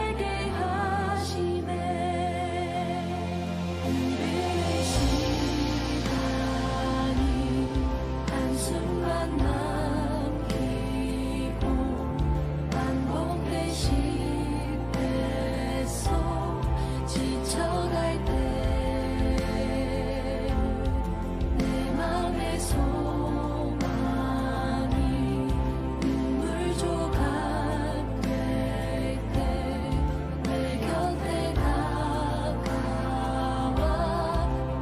살게 하시네. 은혜의 시간이 한순간 남기고 반복되신 배속 지쳐갈 때 내 맘의 소망이 눈물 조각 될 때 내 곁에 다가와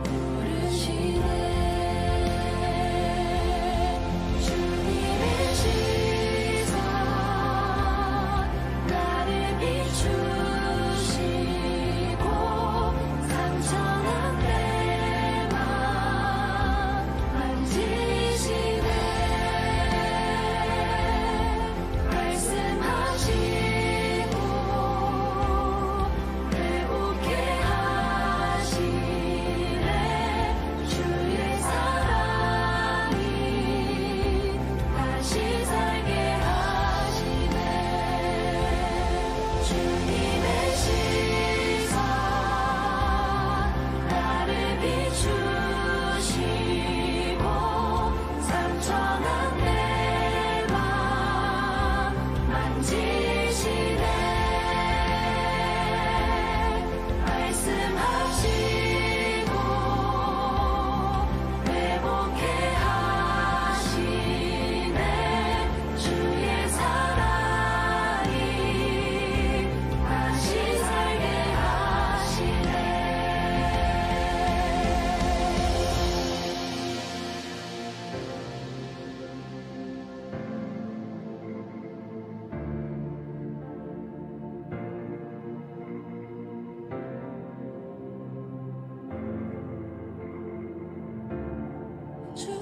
부르시네. 주님의 시선 나를 비추시고 상처난 내 맘 만지시네. 말씀하시고 회복해 하시네. 주의 사랑이 다시 살게 하시네. 주님의 시선 나를 비추시고 상처난 내 맘 만지시네. 말씀하시고 회복해 하시네. 주의 사랑이 다시 살게 하시네. 주를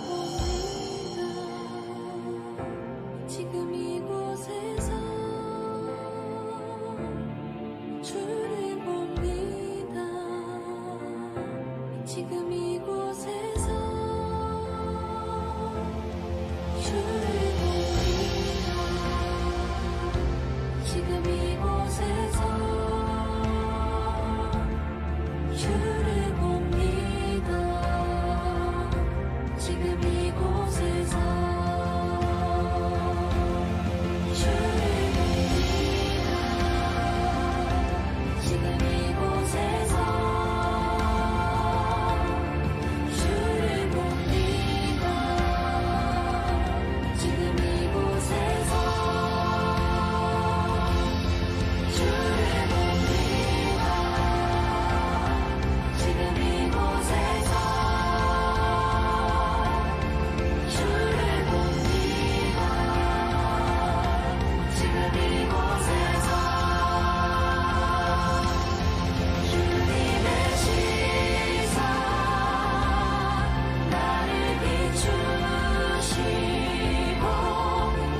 봅니다. 지금 이곳에서 주를 봅니다. 지금 이곳에서 주를 봅니다. 지금 이곳에서 주를 봅니다. 지금 이곳에서 주를 봅니다. 지금 이곳에서 주를 봅니다. 지금 이곳에서 주를 봅니다. 지금 이곳에서 주를 봅니다. 지금 이곳에서 주님의 시선 나를 비추시고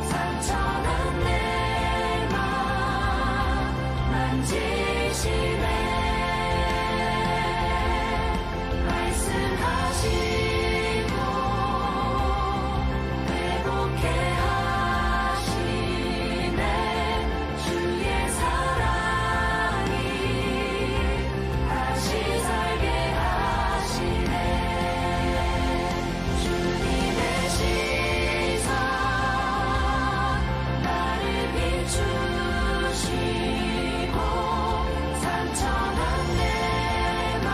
상처난 내 맘 만지시네. 말씀하시고 회복해 하시네. 주의 사랑이 다시 살게 하시네. 주님의 시선 나를 비추시고 상처난 내 맘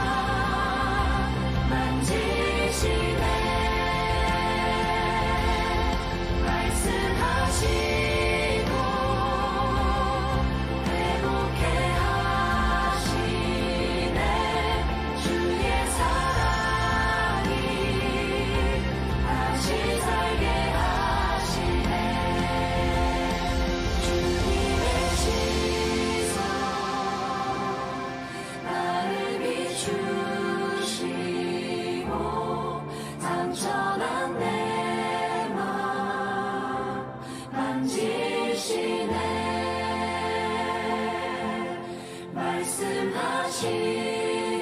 만지시네. 말씀하시고 회복해 하시네. 주의 사랑이 다시 살게 하시네. 주님의 시선 나를 비추시고 상처난 내 맘 만지시네.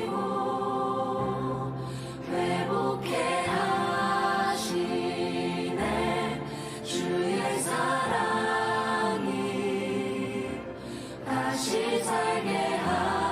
말씀하시고 회복해 하시네. 주의 사랑이 다시 다시 살게 하시네.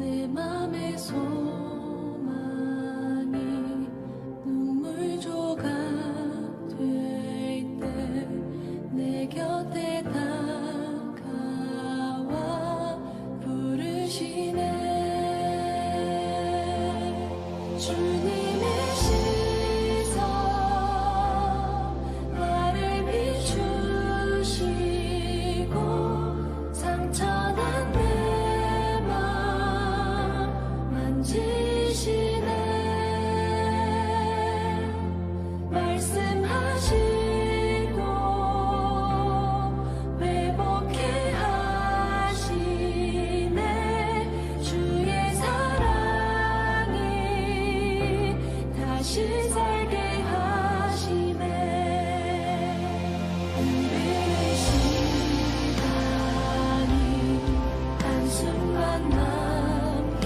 내 맘의 소망이 눈물 조각 될 때 내 곁에 다가와 부르시네. 주님의 시선 나를 비추시고 상처난 내 맘 만지시네. 말씀하시고 회복해 하시네. 주의 사랑이 다시 살게 하시네. 은혜의 시간이 한순간 남기고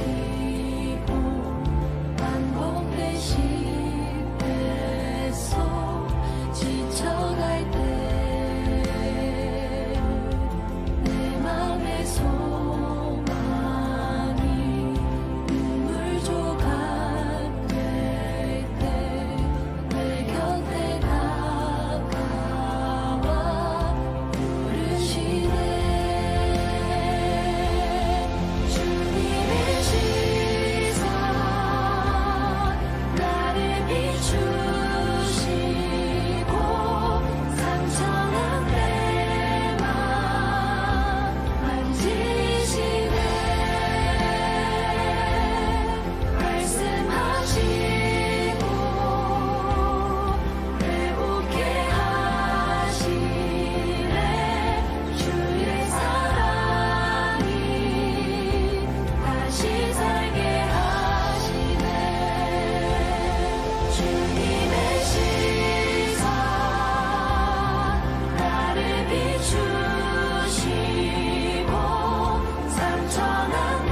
반복된 실패 속 지쳐갈 때 내 맘의 소망이 눈물 조각 될 때 내 곁에 다가와 부르시네. 주님의 시선 나를 비추시고 상처난 내 맘 만지시네. 말씀하시고 회복해 하시네. 주의 사랑이 다시 살게 하시네. 주님의 시선 나를 비추시고 상처난 내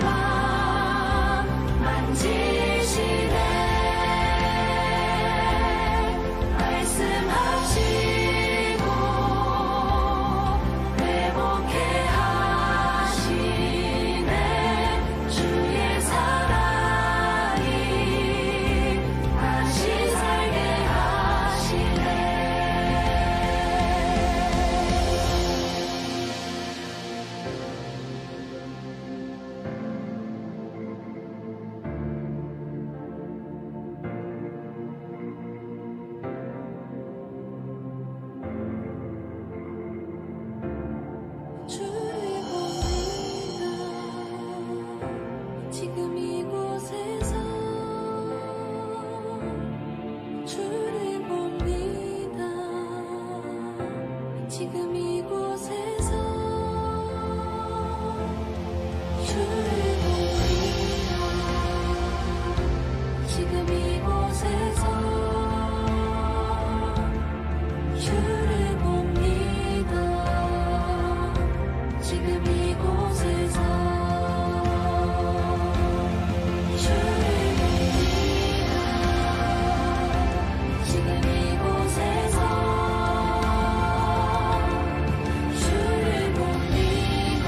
맘 만지시네. 말씀하시고 회복해 하시네. 주의 사랑이 다시 살게 하시네. 주를 봅니다. 지금 이곳에서 주를 봅니다. 지금 이곳에서 주를 봅니다. 지금 이곳에서 주를 봅니다. 지금 이곳에서 주를 봅니다. 지금 이곳에서 주를 봅니다.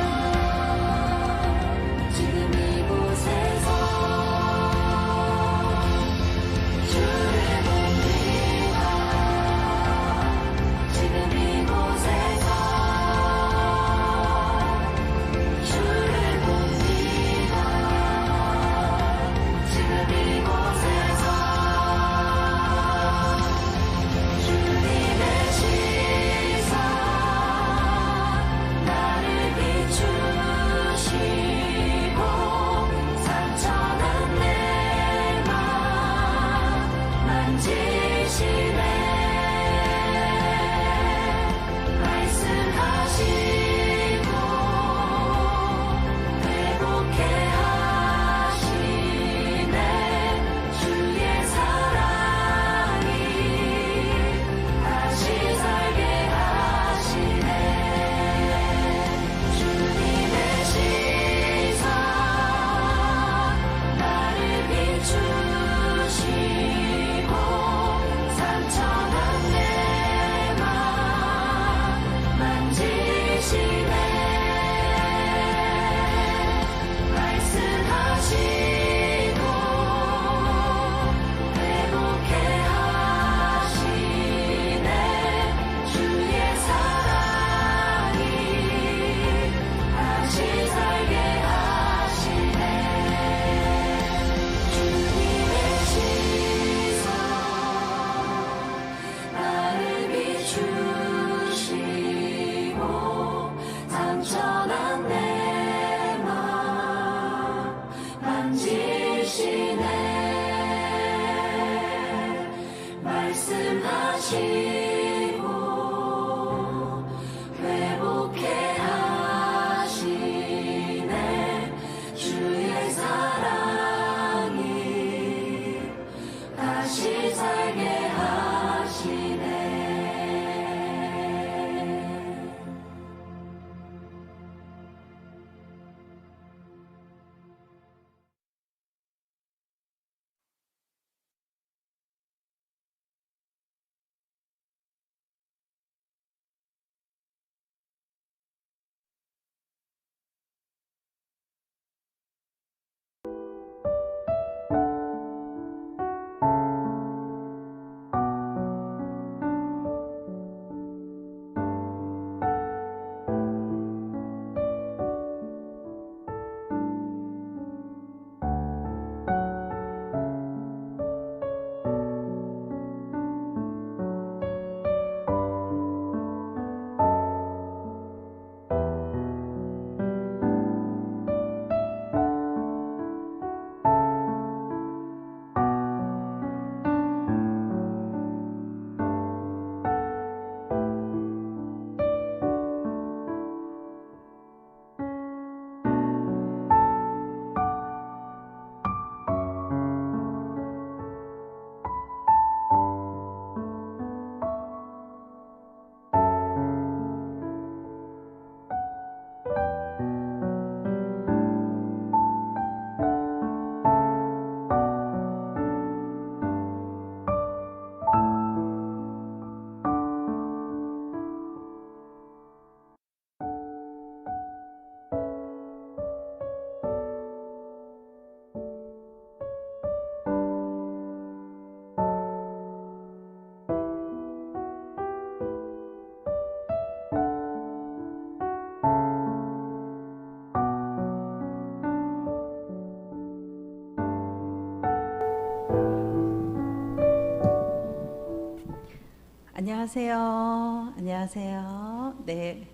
안녕하세요. 안녕하세요. 네.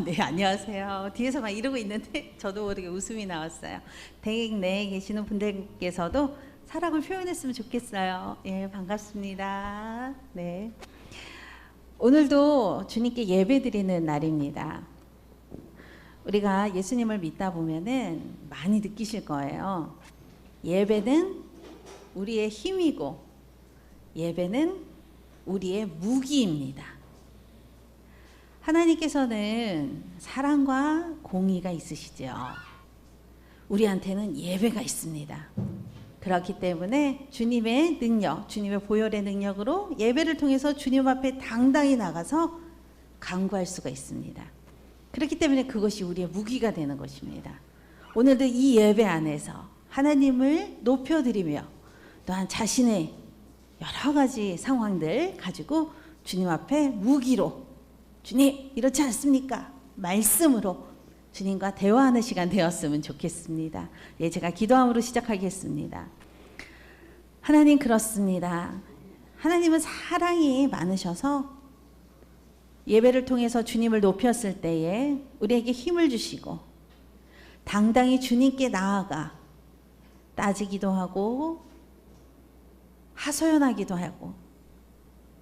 네, 안녕하세요. 뒤에서 막 이러고 있는데 저도 모르게 웃음이 나왔어요. 댁 내에 계시는 분들께서도 사랑을 표현했으면 좋겠어요. 예, 반갑습니다. 네. 오늘도 주님께 예배드리는 날입니다. 우리가 예수님을 믿다 보면은 많이 느끼실 거예요. 예배는 우리의 힘이고 예배는 우리의 무기입니다. 하나님께서는 사랑과 공의가 있으시죠. 우리한테는 예배가 있습니다. 그렇기 때문에 주님의 능력, 주님의 보혈의 능력으로 예배를 통해서 주님 앞에 당당히 나가서 간구할 수가 있습니다. 그렇기 때문에 그것이 우리의 무기가 되는 것입니다. 오늘도 이 예배 안에서 하나님을 높여드리며 또한 자신의 여러 가지 상황들 가지고 주님 앞에 무기로, 주님 이렇지 않습니까? 말씀으로 주님과 대화하는 시간 되었으면 좋겠습니다. 예, 제가 기도함으로 시작하겠습니다. 하나님, 그렇습니다. 하나님은 사랑이 많으셔서 예배를 통해서 주님을 높였을 때에 우리에게 힘을 주시고 당당히 주님께 나아가 따지기도 하고 하소연하기도 하고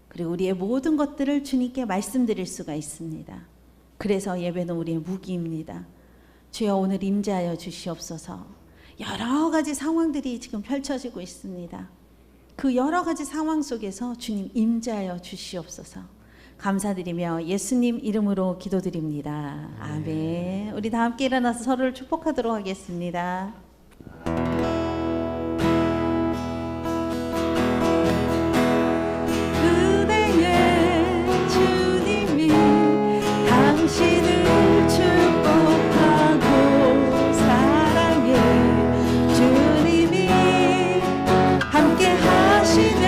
그리고 우리의 모든 것들을 주님께 말씀드릴 수가 있습니다. 그래서 예배는 우리의 무기입니다. 주여, 오늘 임재하여 주시옵소서. 여러 가지 상황들이 지금 펼쳐지고 있습니다. 그 여러 가지 상황 속에서 주님 임재하여 주시옵소서. 감사드리며 예수님 이름으로 기도드립니다. 아멘. 우리 다 함께 일어나서 서로를 축복하도록 하겠습니다. 당신을 축복하고 사랑해 주님이 함께 하시네.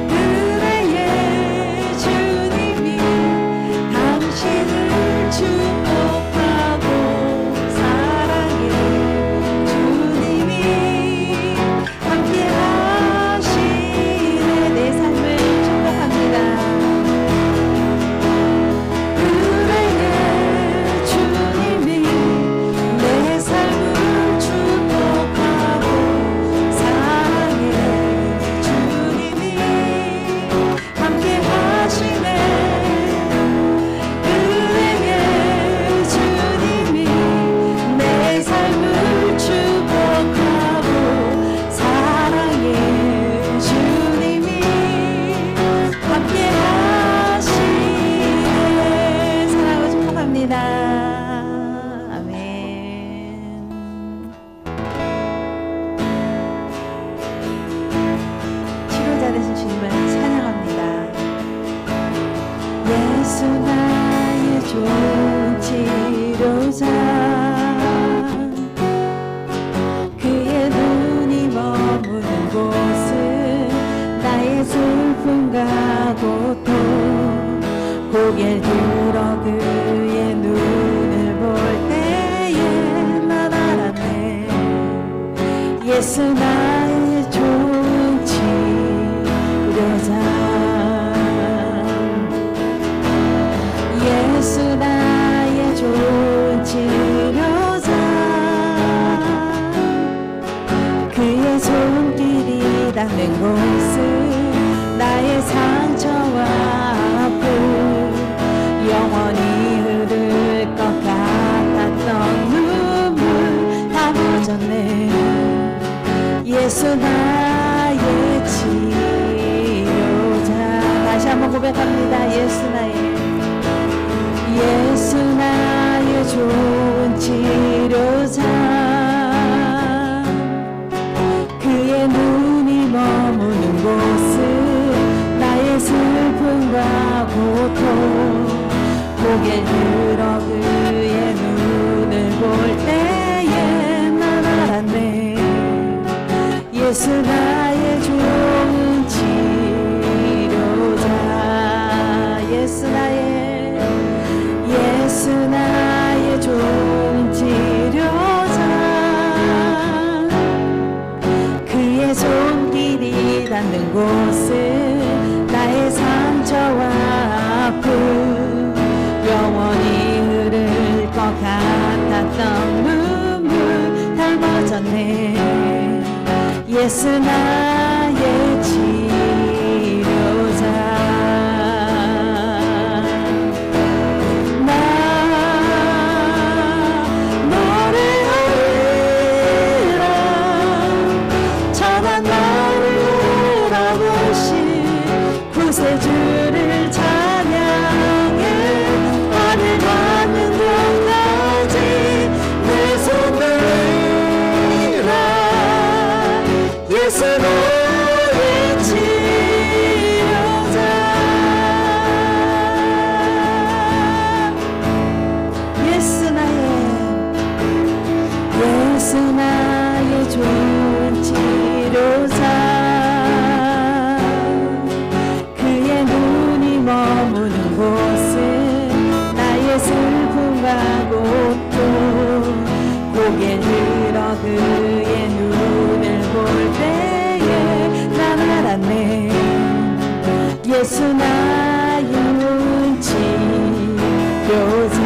은혜의 주님이 당신을 축복하고 사랑해 주님이 함께 하시네. 내 삶을 축복합니다. 예수 나의 좋은 치료자, 그의 눈이 머무는 곳은 나의 슬픔과 고통, 고개를 들어 그의 눈을 볼 때에 난 알았네. 예수 나의 좋은 치료자, 예수 나의 좋은 치료자, 그의 손길이 닿는 곳은 나의 상처와 아픔, 영원히 흐를 것 같았던 눈물 다 젖었네. 예수 나의 치료자. 다시 한번 고백합니다. 예수 나의 좋은 치료자, 그의 눈이 머무는 곳은 나의 슬픔과 고통, 고개를 들어 그의 눈을 볼 때에 난 알았네. 예수 나의 좋은 치료자, 예수 나의 좋은 넘어졌네. 예수 나의 치료자. 나 노래하리라. 천한 나를 돌아보신 구세주를 찬양해. 하늘 닿는 곳까지 내 손 들리라. 예수 나의 치료자. 예수 나의 좋은 치료자. 그의 눈이 머무는 곳은 나의 슬픔과 고통. 고개 들어 그의 눈을 볼 때에 난 알았네. 예수 나의 치료자.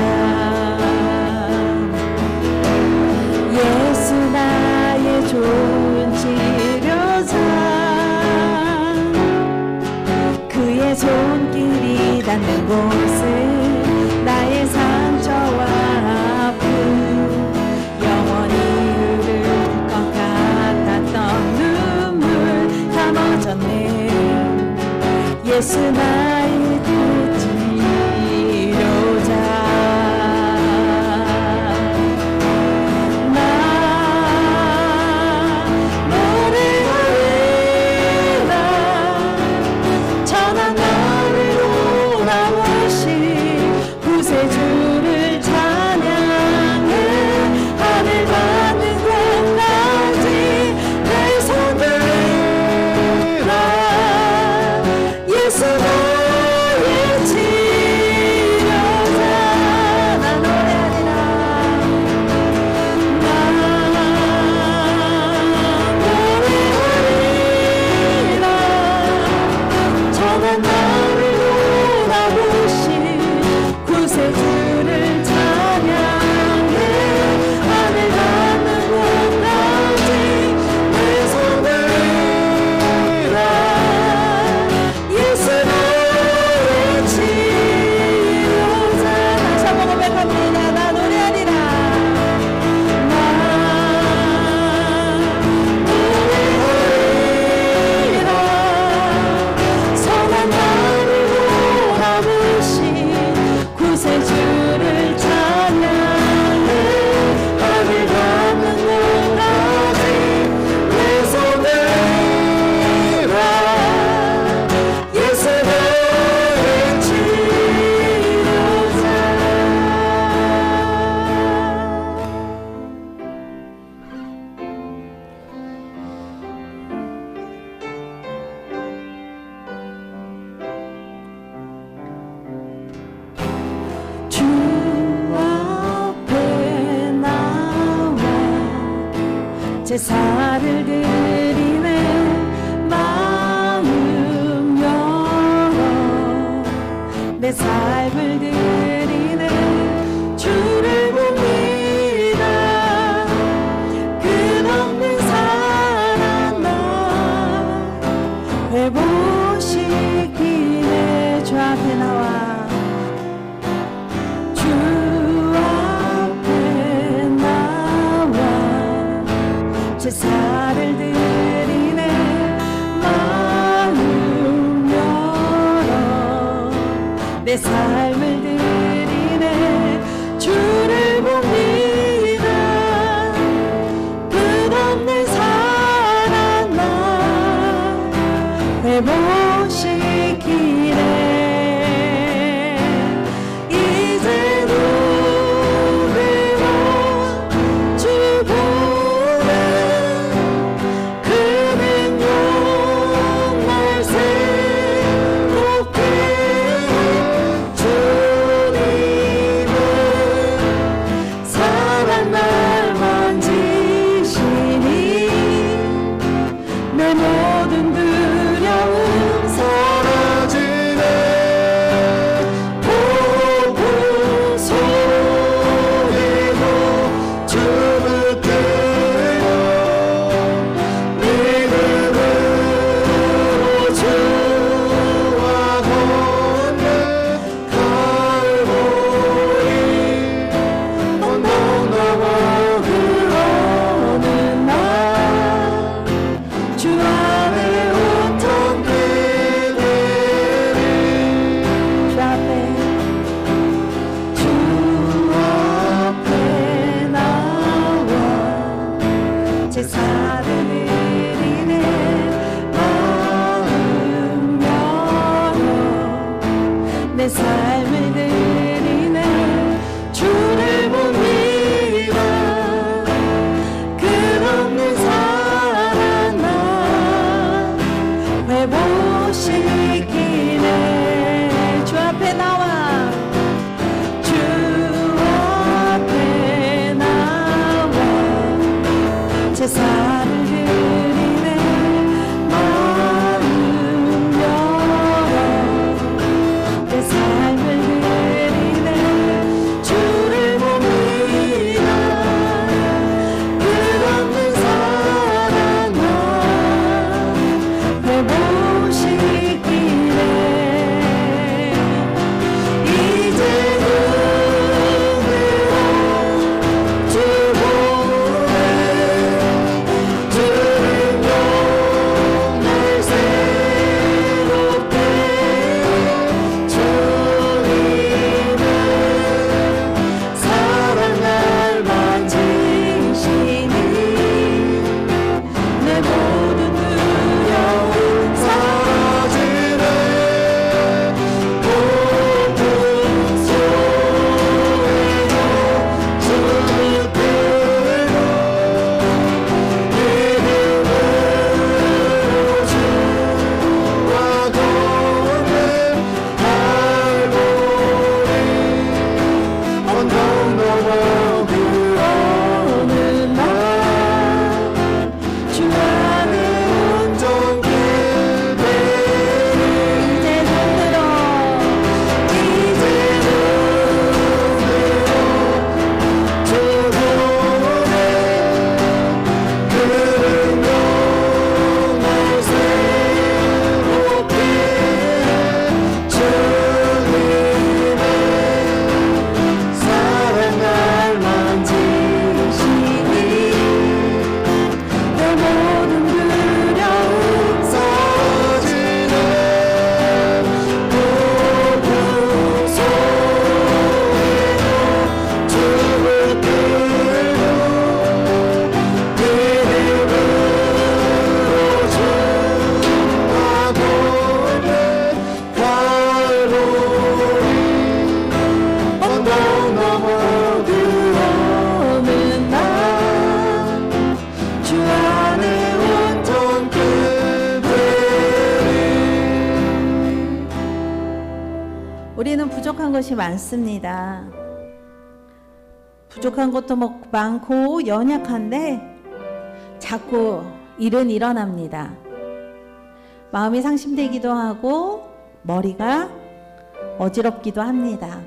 예수 나의 좋은 치료자. 그의 손길이 닿는 곳은 나의 상처와 아픔. 영원히 흐를 것 같았던 눈물 다 멎었네. 예수 나의 그 치료자. 나 노래하리라. 천한 나를 돌아보신 구세주를 찬양해. 하늘 닿는 곳까지 내 손 들리라. 예수 나의 치료자. 나 노래하리라. 나 노래하리라. 천한 나를 돌아보신 구세주를 찬양해. 하늘 닿는 곳까지 내 손 들리라. 예수 나의 치료자. 다시 한번 고백합니다. 나 노래하리라. 나 노래하리라. 선한 나를 돌아보신 구세주를 찬양해. 하늘 닿는 곳까지 내 손 들리라. 예수 나의 치료자. 주 앞에 나와 제사를 드리네. 마음 열어 내 삶을 드리네. 주를 봅니다. 끝없는 사랑 나 회복시키네. 주 앞에 나와 주 앞에 나와 제사를 드리네. 마음 열어 내 삶을 드리네. 주를 봅니다. 끝없는 사랑 나 회복시키네. 이제 누구와 주 보는 그 부족한 것이 많습니다. 부족한 것도 많고 연약한데 자꾸 일은 일어납니다. 마음이 상심되기도 하고 머리가 어지럽기도 합니다.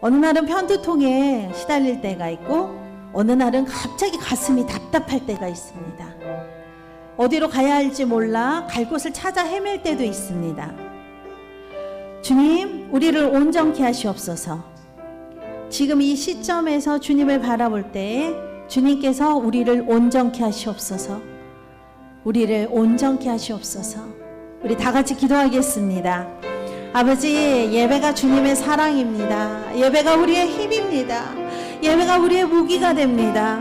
어느 날은 편두통에 시달릴 때가 있고 어느 날은 갑자기 가슴이 답답할 때가 있습니다. 어디로 가야 할지 몰라 갈 곳을 찾아 헤맬 때도 있습니다. 주님, 우리를 온전케 하시옵소서. 지금 이 시점에서 주님을 바라볼 때에 주님께서 우리를 온전케 하시옵소서. 우리를 온전케 하시옵소서. 우리 다 같이 기도하겠습니다. 아버지, 예배가 주님의 사랑입니다. 예배가 우리의 힘입니다. 예배가 우리의 무기가 됩니다.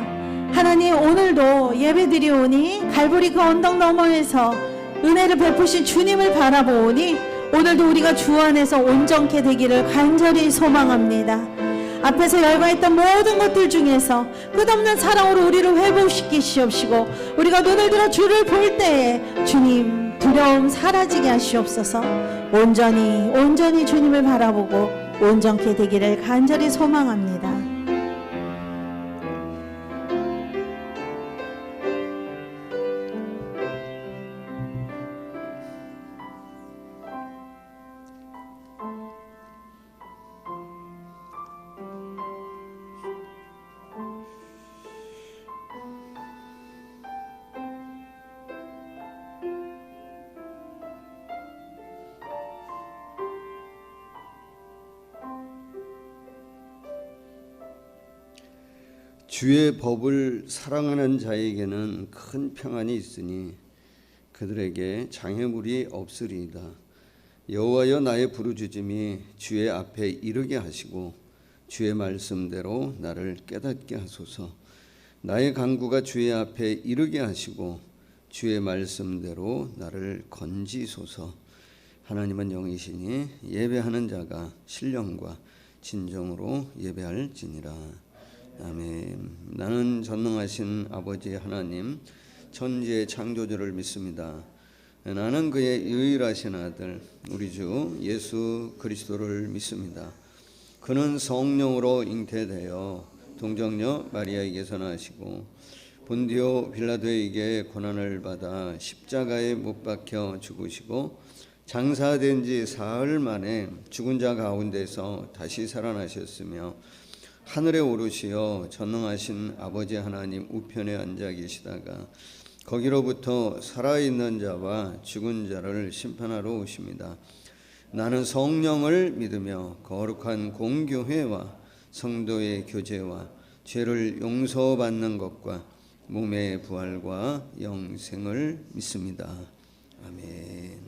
하나님, 오늘도 예배드리오니 갈보리 그 언덕 너머에서 은혜를 베푸신 주님을 바라보오니 오늘도 우리가 주 안에서 온전케 되기를 간절히 소망합니다. 앞에서 열거했던 모든 것들 중에서 끝없는 사랑으로 우리를 회복시키시옵시고 우리가 눈을 들어 주를 볼 때에 주님 두려움 사라지게 하시옵소서. 온전히 주님을 바라보고 온전케 되기를 간절히 소망합니다. 주의 법을 사랑하는 자에게는 큰 평안이 있으니 그들에게 장애물이 없으리이다. 여호와여, 나의 부르짖음이 주의 앞에 이르게 하시고 주의 말씀대로 나를 깨닫게 하소서. 나의 간구가 주의 앞에 이르게 하시고 주의 말씀대로 나를 건지소서. 하나님은 영이시니 예배하는 자가 신령과 진정으로 예배할지니라. 아멘. 나는 전능하신 아버지 하나님, 천지의 창조주를 믿습니다. 나는 그의 유일하신 아들 우리 주 예수 그리스도를 믿습니다. 그는 성령으로 잉태되어 동정녀 마리아에게서 나시고 본디오 빌라도에게 고난을 받아 십자가에 못 박혀 죽으시고 장사된 지 사흘 만에 죽은 자 가운데서 다시 살아나셨으며 하늘에 오르시어 전능하신 아버지 하나님 우편에 앉아 계시다가 거기로부터 살아있는 자와 죽은 자를 심판하러 오십니다. 나는 성령을 믿으며 거룩한 공교회와 성도의 교제와 죄를 용서받는 것과 몸의 부활과 영생을 믿습니다. 아멘.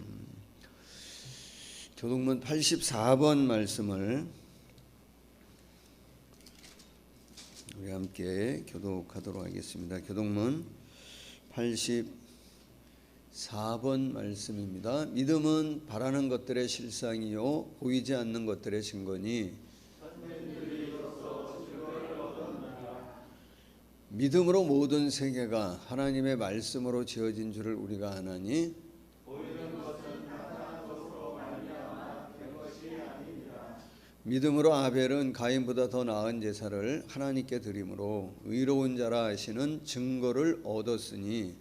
교동문 84번 말씀을 우리 함께 교독하도록 하겠습니다. 교동문 84번 말씀입니다. 믿음은 바라는 것들의 실상이요 보이지 않는 것들의 증거니 믿음으로 모든 세계가 하나님의 말씀으로 지어진 줄을 우리가 아나니 믿음으로 아벨은 가인보다 더 나은 제사를 하나님께 드림으로 의로운 자라 하시는 증거를 얻었으니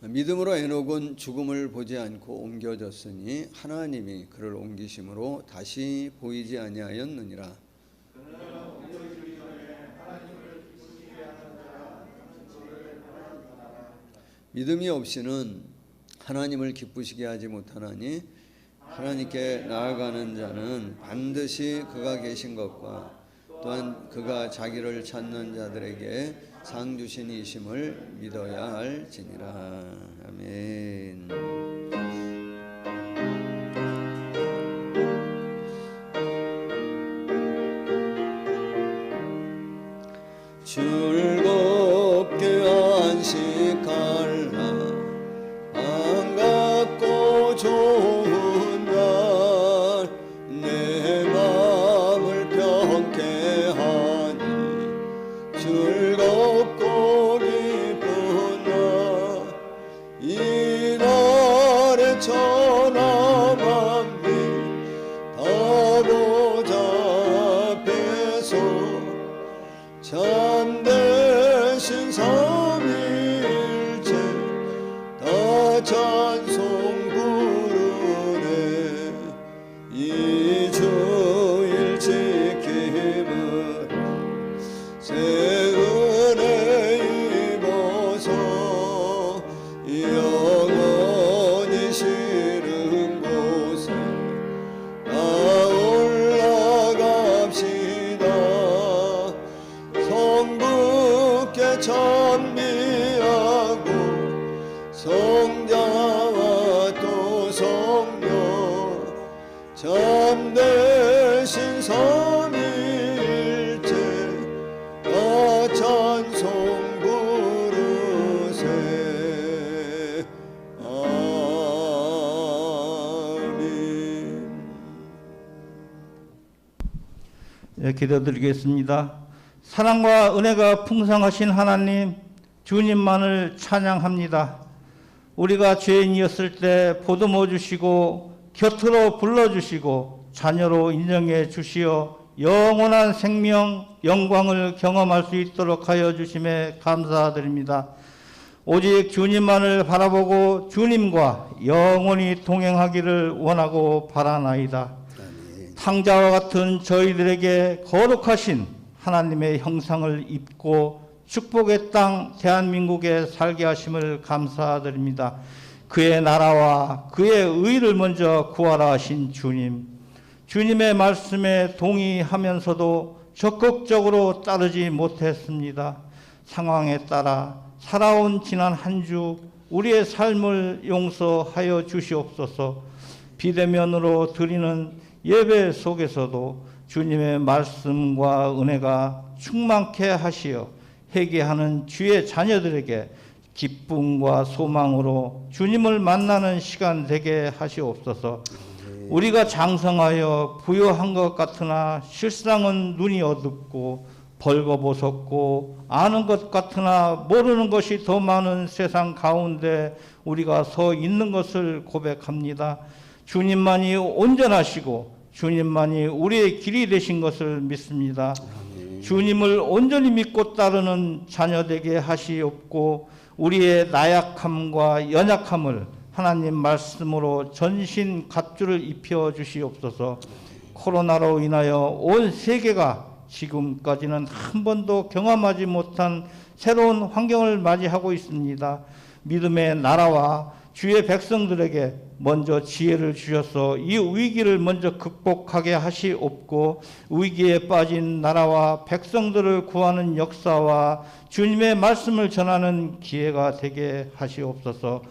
믿음으로 에녹은 죽음을 보지 않고 옮겨졌으니 하나님이 그를 옮기심으로 다시 보이지 아니하였느니라. 믿음이 없이는 하나님을 기쁘시게 하지 못하나니 하나님께 나아가는 자는 반드시 그가 계신 것과 또한 그가 자기를 찾는 자들에게 상 주신 이심을 믿어야 할지니라. 아멘. 즐겁게 안식할라 반갑고 좋은 날 내 마음을 평케 하니 즐겁고 성령 참되신 삼위일체 다 찬송 부르세. 아멘. 예, 기도드리겠습니다. 사랑과 은혜가 풍성하신 하나님, 주님만을 찬양합니다. 우리가 죄인이었을 때 보듬어 주시고 곁으로 불러주시고 자녀로 인정해 주시어 영원한 생명, 영광을 경험할 수 있도록 하여 주심에 감사드립니다. 오직 주님만을 바라보고 주님과 영원히 동행하기를 원하고 바라나이다. 탕자와 같은 저희들에게 거룩하신 하나님의 형상을 입고 축복의 땅 대한민국에 살게 하심을 감사드립니다. 그의 나라와 그의 의를 먼저 구하라 하신 주님, 주님의 말씀에 동의하면서도 적극적으로 따르지 못했습니다. 상황에 따라 살아온 지난 한 주 우리의 삶을 용서하여 주시옵소서. 비대면으로 드리는 예배 속에서도 주님의 말씀과 은혜가 충만케 하시어 회개하는 주의 자녀들에게 기쁨과 소망으로 주님을 만나는 시간 되게 하시옵소서. 우리가 장성하여 부유한 것 같으나 실상은 눈이 어둡고 벌거벗었고 아는 것 같으나 모르는 것이 더 많은 세상 가운데 우리가 서 있는 것을 고백합니다. 주님만이 온전하시고 주님만이 우리의 길이 되신 것을 믿습니다. 주님을 온전히 믿고 따르는 자녀 되게 하시옵고 우리의 나약함과 연약함을 하나님 말씀으로 전신 갑주를 입혀 주시옵소서. 코로나로 인하여 온 세계가 지금까지는 한 번도 경험하지 못한 새로운 환경을 맞이하고 있습니다. 믿음의 나라와 주의 백성들에게 먼저 지혜를 주셔서 이 위기를 먼저 극복하게 하시옵고 위기에 빠진 나라와 백성들을 구하는 역사와 주님의 말씀을 전하는 기회가 되게 하시옵소서.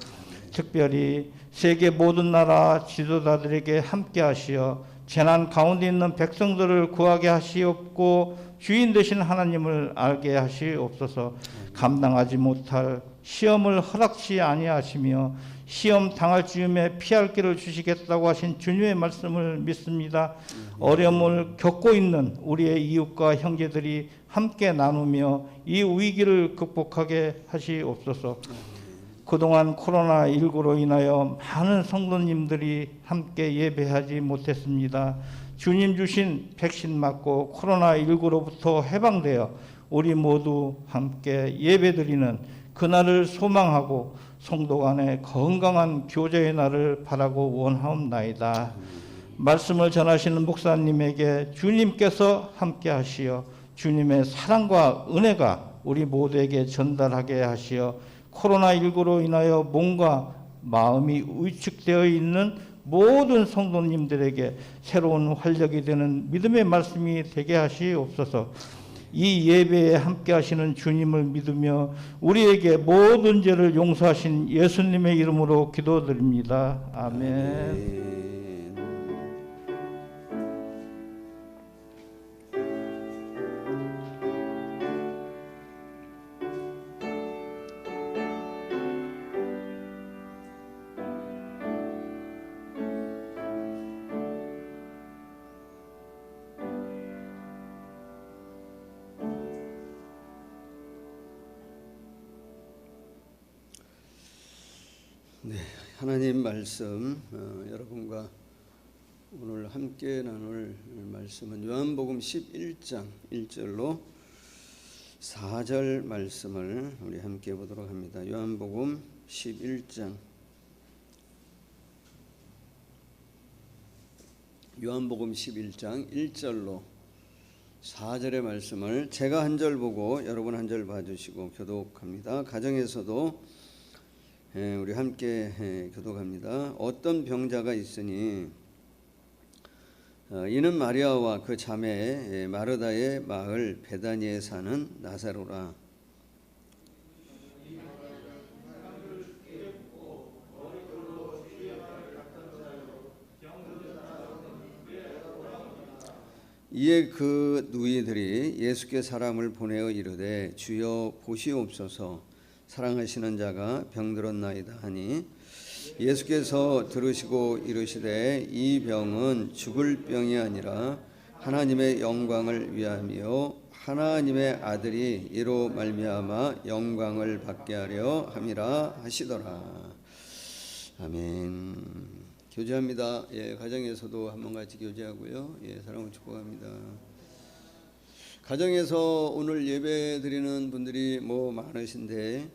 특별히 세계 모든 나라 지도자들에게 함께 하시어 재난 가운데 있는 백성들을 구하게 하시옵고 주인 되신 하나님을 알게 하시옵소서. 감당하지 못할 시험을 허락치 아니하시며 시험 당할 즈음에 피할 길을 주시겠다고 하신 주님의 말씀을 믿습니다. 어려움을 겪고 있는 우리의 이웃과 형제들이 함께 나누며 이 위기를 극복하게 하시옵소서. 그동안 코로나19로 인하여 많은 성도님들이 함께 예배하지 못했습니다. 주님 주신 백신 맞고 코로나19로부터 해방되어 우리 모두 함께 예배드리는 그날을 소망하고 성도 간의 건강한 교제의 날을 바라고 원하옵나이다. 말씀을 전하시는 목사님에게 주님께서 함께 하시어 주님의 사랑과 은혜가 우리 모두에게 전달하게 하시어 코로나19로 인하여 몸과 마음이 위축되어 있는 모든 성도님들에게 새로운 활력이 되는 믿음의 말씀이 되게 하시옵소서. 이 예배에 함께 하시는 주님을 믿으며 우리에게 모든 죄를 용서하신 예수님의 이름으로 기도드립니다. 아멘. 네, 하나님 말씀 여러분과 오늘 함께 나눌 말씀은 요한복음 11장 1절로 4절 말씀을 우리 함께 보도록 합니다. 요한복음 11장 1절로 4절의 말씀을 제가 한 절 보고 여러분 한 절 봐주시고 교독합니다. 가정에서도 우리 함께 교독합니다. 어떤 병자가 있으니 이는 마리아와 그 자매 마르다의 마을 베다니에 사는 나사로라. 이에 그 누이들이 예수께 사람을 보내어 이르되 주여 보시옵소서 사랑하시는 자가 병들었나이다 하니 예수께서 들으시고 이르시되 이 병은 죽을 병이 아니라 하나님의 영광을 위함이요 하나님의 아들이 이로 말미암아 영광을 받게 하려 함이라 하시더라. 아멘. 교제합니다. 예, 가정에서도 한번 같이 교제하고요. 예, 사랑을 축복합니다. 가정에서 오늘 예배 드리는 분들이 많으신데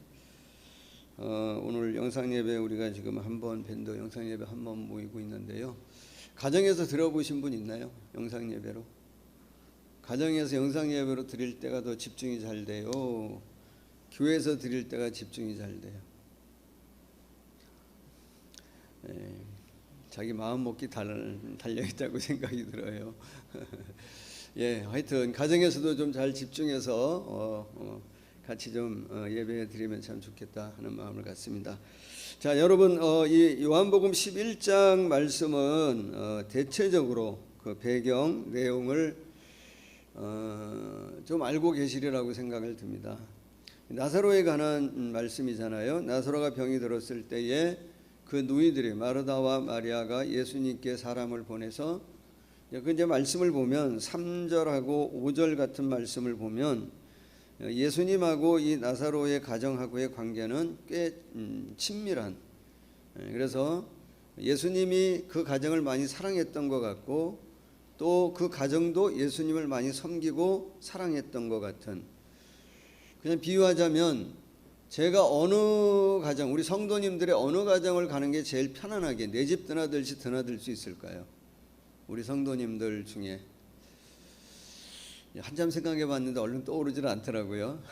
오늘 영상 예배 우리가 지금 한번 밴드 영상 예배 한 번 모이고 있는데요. 가정에서 들어보신 분 있나요? 영상 예배로? 가정에서 영상 예배로 드릴 때가 더 집중이 잘 돼요? 교회에서 드릴 때가 집중이 잘 돼요? 예. 자기 마음 먹기 달려있다고 생각이 들어요. 예, 하여튼 가정에서도 좀 잘 집중해서 같이 좀 예배 드리면 참 좋겠다 하는 마음을 갖습니다. 자, 여러분 이 요한복음 11장 말씀은 대체적으로 그 배경 내용을 좀 알고 계시리라고 생각을 듭니다. 나사로에 관한 말씀이잖아요. 나사로가 병이 들었을 때에 그 누이들이 마르다와 마리아가 예수님께 사람을 보내서 그 이제 말씀을 보면 3절하고 5절 같은 말씀을 보면 예수님하고 이 나사로의 가정하고의 관계는 꽤 친밀한, 그래서 예수님이 그 가정을 많이 사랑했던 것 같고 또 그 가정도 예수님을 많이 섬기고 사랑했던 것 같은, 그냥 비유하자면 제가 어느 가정, 우리 성도님들의 어느 가정을 가는 게 제일 편안하게 내 집 드나들듯이 드나들 수 있을까요? 우리 성도님들 중에 한참 생각해 봤는데 얼른 떠오르질 않더라고요.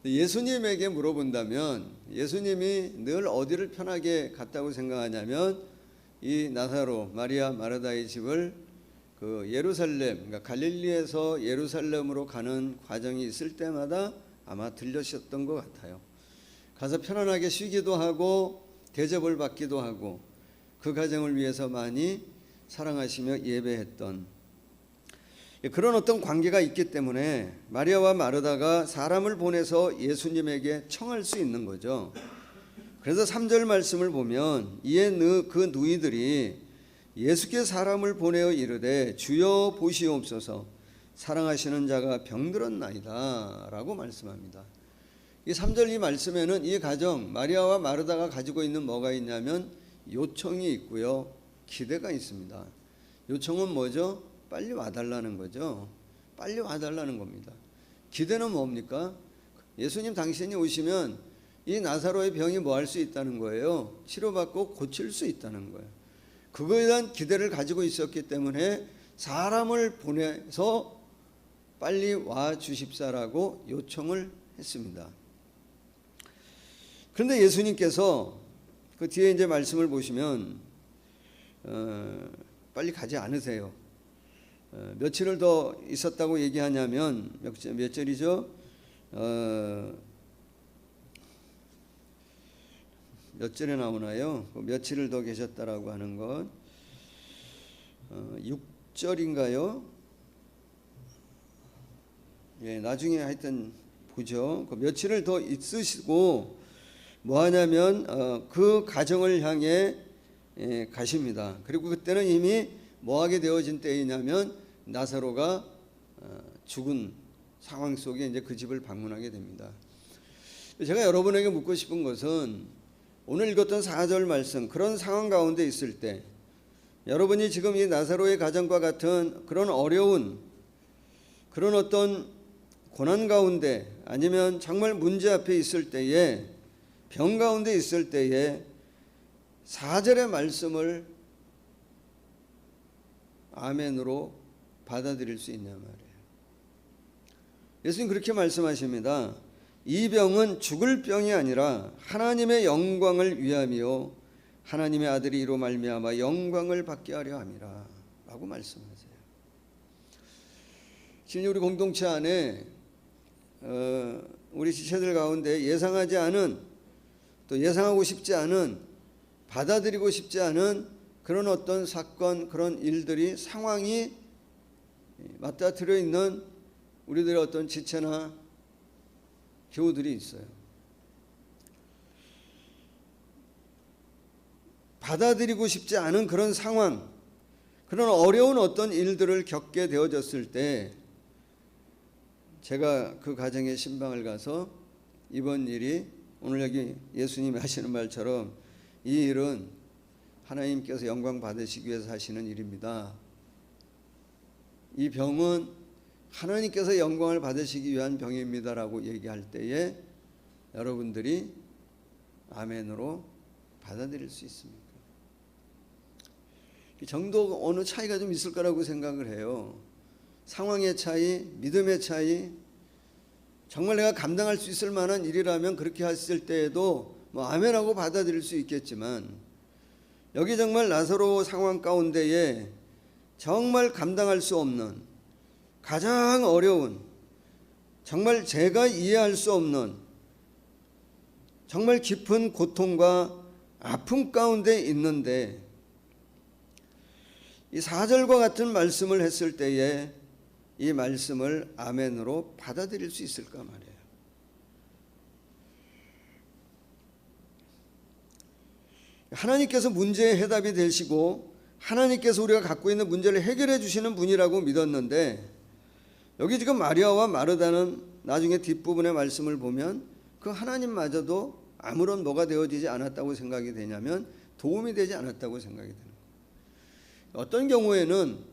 예수님에게 물어본다면 예수님이 늘 어디를 편하게 갔다고 생각하냐면 이 나사로, 마리아, 마르다의 집을 그 예루살렘, 그러니까 갈릴리에서 예루살렘으로 가는 과정이 있을 때마다 아마 들려셨던 것 같아요. 가서 편안하게 쉬기도 하고 대접을 받기도 하고 그 가정을 위해서 많이 사랑하시며 예배했던 그런 어떤 관계가 있기 때문에 마리아와 마르다가 사람을 보내서 예수님에게 청할 수 있는 거죠. 그래서 3절 말씀을 보면 이에 그 누이들이 예수께 사람을 보내어 이르되 주여 보시옵소서 사랑하시는 자가 병들었나이다 라고 말씀합니다. 이 3절 이 말씀에는 이 가정 마리아와 마르다가 가지고 있는 뭐가 있냐면 요청이 있고요, 기대가 있습니다. 요청은 뭐죠? 빨리 와달라는 거죠. 빨리 와달라는 겁니다. 기대는 뭡니까? 예수님 당신이 오시면 이 나사로의 병이 뭐 할 수 있다는 거예요? 치료받고 고칠 수 있다는 거예요. 그거에 대한 기대를 가지고 있었기 때문에 사람을 보내서 빨리 와 주십사라고 요청을 했습니다. 그런데 예수님께서 그 뒤에 이제 말씀을 보시면 빨리 가지 않으세요. 며칠을 더 있었다고 얘기하냐면 몇 절이죠? 몇 절에 나오나요? 며칠을 더 계셨다라고 하는 것 6절인가요? 예, 나중에 하여튼 보죠. 그 며칠을 더 있으시고 뭐 하냐면 그 가정을 향해 가십니다. 그리고 그때는 이미 뭐 하게 되어진 때이냐면 나사로가 죽은 상황 속에 이제 그 집을 방문하게 됩니다. 제가 여러분에게 묻고 싶은 것은 오늘 읽었던 4절 말씀, 그런 상황 가운데 있을 때 여러분이 지금 이 나사로의 가정과 같은 그런 어려운 그런 어떤 고난 가운데 아니면 정말 문제 앞에 있을 때에 병 가운데 있을 때에 4절의 말씀을 아멘으로 받아들일 수 있냐 말이에요. 예수님 그렇게 말씀하십니다. 이 병은 죽을 병이 아니라 하나님의 영광을 위함이요 하나님의 아들이 이로 말미암아 영광을 받게 하려 함이라 라고 말씀하세요. 지금 우리 공동체 안에 우리 지체들 가운데 예상하지 않은, 또 예상하고 싶지 않은, 받아들이고 싶지 않은 그런 어떤 사건, 그런 일들이, 상황이 맞닥뜨려 있는 우리들의 어떤 지체나 교우들이 있어요. 받아들이고 싶지 않은 그런 상황, 그런 어려운 어떤 일들을 겪게 되어졌을 때 제가 그 가정에 신방을 가서 이번 일이 오늘 여기 예수님이 하시는 말처럼 이 일은 하나님께서 영광 받으시기 위해서 하시는 일입니다. 이 병은 하나님께서 영광을 받으시기 위한 병입니다라고 얘기할 때에 여러분들이 아멘으로 받아들일 수 있습니까? 정도 어느 차이가 좀 있을 거라고 생각을 해요. 상황의 차이, 믿음의 차이, 정말 내가 감당할 수 있을 만한 일이라면 그렇게 했을 때에도 뭐 아멘하고 받아들일 수 있겠지만 여기 정말 나사로 상황 가운데에 정말 감당할 수 없는 가장 어려운 정말 제가 이해할 수 없는 정말 깊은 고통과 아픔 가운데 있는데 이 4절과 같은 말씀을 했을 때에 이 말씀을 아멘으로 받아들일 수 있을까 말이에요. 하나님께서 문제의 해답이 되시고 하나님께서 우리가 갖고 있는 문제를 해결해 주시는 분이라고 믿었는데 여기 지금 마리아와 마르다는 나중에 뒷부분의 말씀을 보면 그 하나님마저도 아무런 뭐가 되어지지 않았다고 생각이 되냐면 도움이 되지 않았다고 생각이 되는 거예요. 어떤 경우에는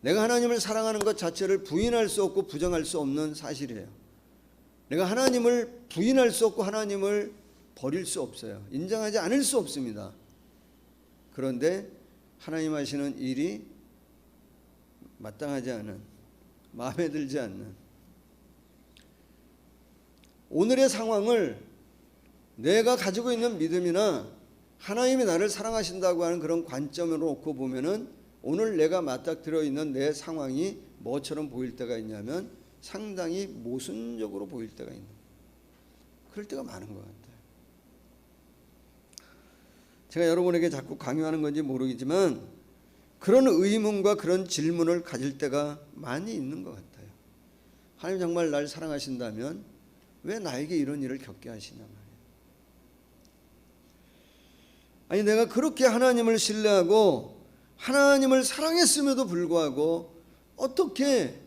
내가 하나님을 사랑하는 것 자체를 부인할 수 없고 부정할 수 없는 사실이에요. 내가 하나님을 부인할 수 없고 하나님을 버릴 수 없어요. 인정하지 않을 수 없습니다. 그런데 하나님 하시는 일이 마땅하지 않은, 마음에 들지 않는 오늘의 상황을 내가 가지고 있는 믿음이나 하나님이 나를 사랑하신다고 하는 그런 관점으로 놓고 보면은 오늘 내가 맞닥뜨려 있는 내 상황이 뭐처럼 보일 때가 있냐면 상당히 모순적으로 보일 때가 있는, 그럴 때가 많은 것 같아요. 제가 여러분에게 자꾸 강요하는 건지 모르겠지만 그런 의문과 그런 질문을 가질 때가 많이 있는 것 같아요. 하나님 정말 날 사랑하신다면 왜 나에게 이런 일을 겪게 하시냐 말이에요. 아니 내가 그렇게 하나님을 신뢰하고 하나님을 사랑했음에도 불구하고 어떻게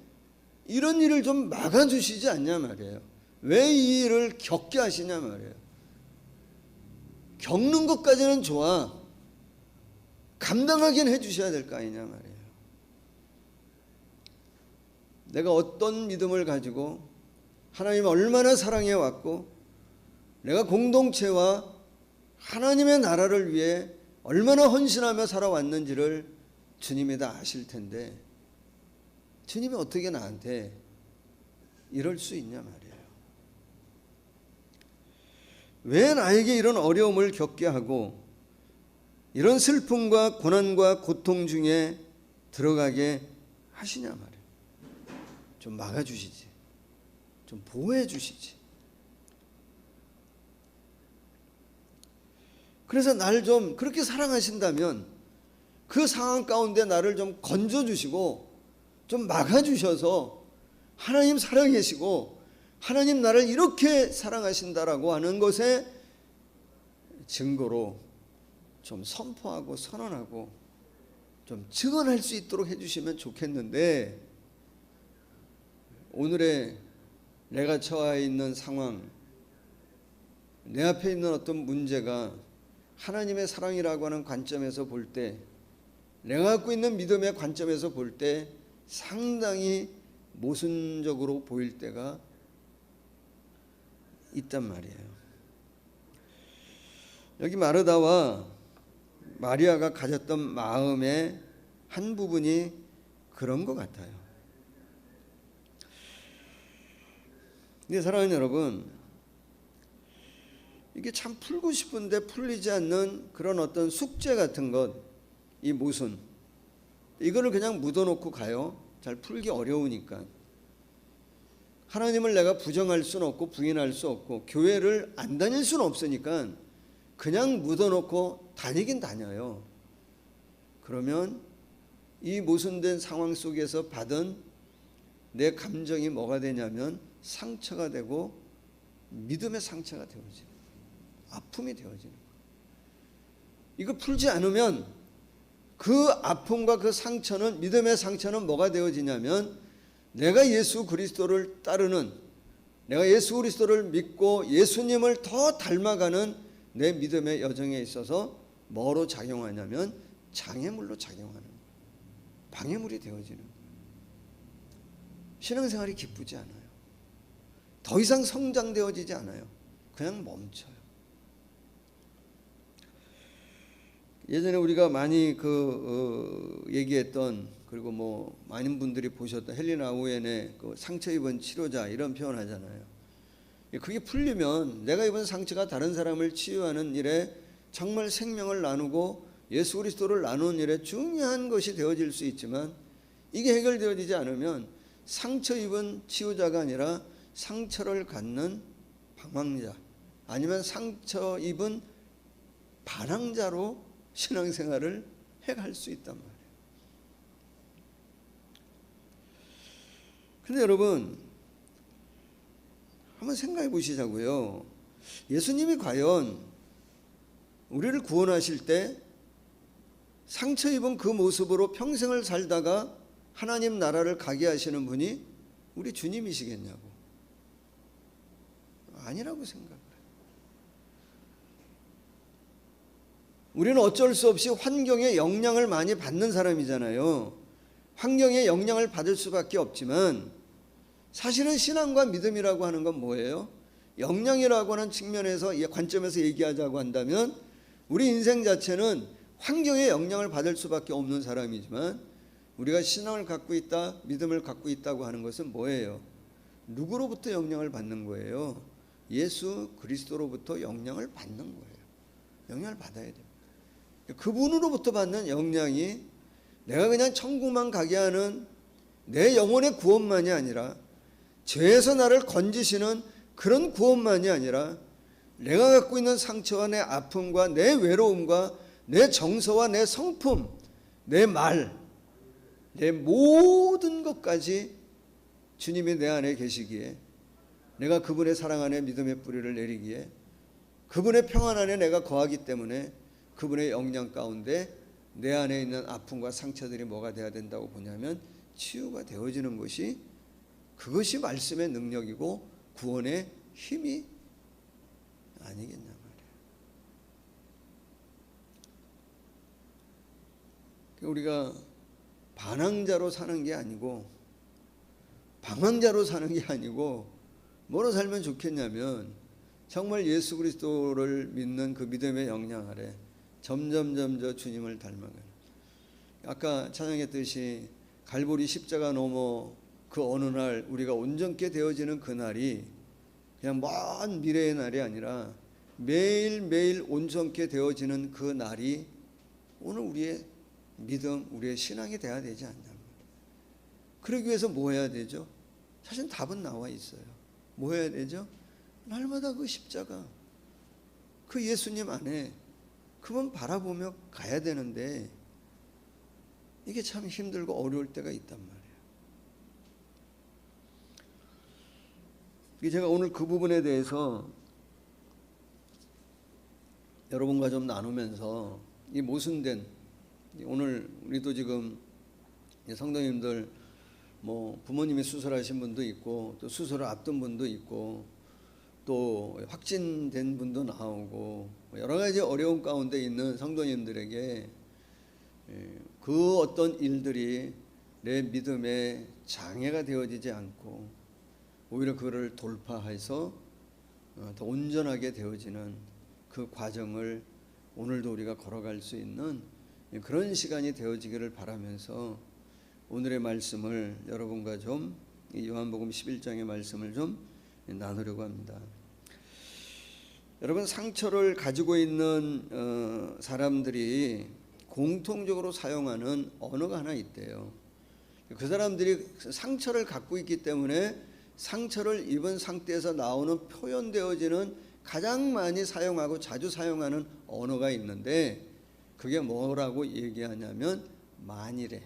이런 일을 좀 막아주시지 않냐 말이에요. 왜 이 일을 겪게 하시냐 말이에요. 겪는 것까지는 좋아. 감당하긴 해주셔야 될 거 아니냐 말이에요. 내가 어떤 믿음을 가지고 하나님 얼마나 사랑해 왔고 내가 공동체와 하나님의 나라를 위해 얼마나 헌신하며 살아왔는지를 주님이 다 아실 텐데 주님이 어떻게 나한테 이럴 수 있냐 말이에요. 왜 나에게 이런 어려움을 겪게 하고 이런 슬픔과 고난과 고통 중에 들어가게 하시냐 말이에요. 좀 막아주시지, 좀 보호해 주시지. 그래서 나를 좀 그렇게 사랑하신다면 그 상황 가운데 나를 좀 건져주시고 좀 막아주셔서 하나님 살아계시고 하나님 나를 이렇게 사랑하신다라고 하는 것에 증거로 좀 선포하고 선언하고 좀 증언할 수 있도록 해주시면 좋겠는데 오늘의 내가 처해 있는 상황, 내 앞에 있는 어떤 문제가 하나님의 사랑이라고 하는 관점에서 볼 때, 내가 갖고 있는 믿음의 관점에서 볼 때 상당히 모순적으로 보일 때가 있단 말이에요. 여기 마르다와 마리아가 가졌던 마음의 한 부분이 그런 것 같아요. 근데 사랑하는 여러분, 이게 참 풀고 싶은데 풀리지 않는 그런 어떤 숙제 같은 것, 이 모순, 이거를 그냥 묻어놓고 가요. 잘 풀기 어려우니까. 하나님을 내가 부정할 수는 없고 부인할 수 없고 교회를 안 다닐 수는 없으니까 그냥 묻어놓고 다니긴 다녀요. 그러면 이 모순된 상황 속에서 받은 내 감정이 뭐가 되냐면 상처가 되고 믿음의 상처가 되어지는, 아픔이 되어지는 거예요. 이거 풀지 않으면 그 아픔과 그 상처는, 믿음의 상처는 뭐가 되어지냐면 내가 예수 그리스도를 따르는, 내가 예수 그리스도를 믿고 예수님을 더 닮아가는 내 믿음의 여정에 있어서 뭐로 작용하냐면 장애물로 작용하는 거예요. 방해물이 되어지는 거예요. 신앙생활이 기쁘지 않아요. 더 이상 성장되어지지 않아요. 그냥 멈춰요. 예전에 우리가 많이 얘기했던, 그리고 뭐 많은 분들이 보셨던 헬리나 우엔의 그 상처 입은 치료자, 이런 표현 하잖아요. 그게 풀리면 내가 입은 상처가 다른 사람을 치유하는 일에 정말 생명을 나누고 예수 그리스도를 나누는 일에 중요한 것이 되어질 수 있지만, 이게 해결되어지지 않으면 상처 입은 치유자가 아니라 상처를 갖는 방황자, 아니면 상처 입은 반항자로 신앙생활을 해갈 수 있단 말이에요. 근데 여러분, 한번 생각해 보시자고요. 예수님이 과연 우리를 구원하실 때 상처 입은 그 모습으로 평생을 살다가 하나님 나라를 가게 하시는 분이 우리 주님이시겠냐고. 아니라고 생각해요. 우리는 어쩔 수 없이 환경의 영향을 많이 받는 사람이잖아요. 환경의 영향을 받을 수밖에 없지만, 사실은 신앙과 믿음이라고 하는 건 뭐예요? 영향이라고 하는 측면에서, 관점에서 얘기하자고 한다면 우리 인생 자체는 환경의 영향을 받을 수밖에 없는 사람이지만, 우리가 신앙을 갖고 있다, 믿음을 갖고 있다고 하는 것은 뭐예요? 누구로부터 영향을 받는 거예요? 예수 그리스도로부터 영향을 받는 거예요. 영향을 받아야 돼요. 그분으로부터 받는 영향이 내가 그냥 천국만 가게 하는 내 영혼의 구원만이 아니라, 죄에서 나를 건지시는 그런 구원만이 아니라, 내가 갖고 있는 상처와 내 아픔과 내 외로움과 내 정서와 내 성품, 내 말, 내 모든 것까지 주님이 내 안에 계시기에, 내가 그분의 사랑 안에 믿음의 뿌리를 내리기에, 그분의 평안 안에 내가 거하기 때문에 그분의 영향 가운데 내 안에 있는 아픔과 상처들이 뭐가 돼야 된다고 보냐면 치유가 되어지는 것이, 그것이 말씀의 능력이고 구원의 힘이 아니겠냐 말이에요. 우리가 반항자로 사는 게 아니고 방황자로 사는 게 아니고 뭐로 살면 좋겠냐면, 정말 예수 그리스도를 믿는 그 믿음의 영향 아래 점점 저 주님을 닮아가는, 아까 찬양했듯이 갈보리 십자가 넘어 그 어느 날 우리가 온전케 되어지는 그 날이 그냥 먼 미래의 날이 아니라 매일매일 온전케 되어지는 그 날이 오늘 우리의 믿음, 우리의 신앙이 돼야 되지 않냐. 그러기 위해서 뭐 해야 되죠? 사실 답은 나와 있어요. 뭐 해야 되죠? 날마다 그 십자가, 그 예수님 안에 그분 바라보며 가야 되는데, 이게 참 힘들고 어려울 때가 있단 말이에요. 제가 오늘 그 부분에 대해서 여러분과 좀 나누면서, 이 모순된, 오늘 우리도 지금 성도님들 뭐 부모님이 수술하신 분도 있고, 또 수술을 앞둔 분도 있고, 또 확진된 분도 나오고, 여러 가지 어려운 가운데 있는 성도님들에게 그 어떤 일들이 내 믿음에 장애가 되어지지 않고 오히려 그거를 돌파해서 더 온전하게 되어지는 그 과정을 오늘도 우리가 걸어갈 수 있는 그런 시간이 되어지기를 바라면서, 오늘의 말씀을 여러분과 좀 요한복음 11장의 말씀을 좀 나누려고 합니다. 여러분, 상처를 가지고 있는 사람들이 공통적으로 사용하는 언어가 하나 있대요. 그 사람들이 상처를 갖고 있기 때문에 상처를 입은 상태에서 나오는 표현되어지는 가장 많이 사용하고 자주 사용하는 언어가 있는데, 그게 뭐라고 얘기하냐면 만일에,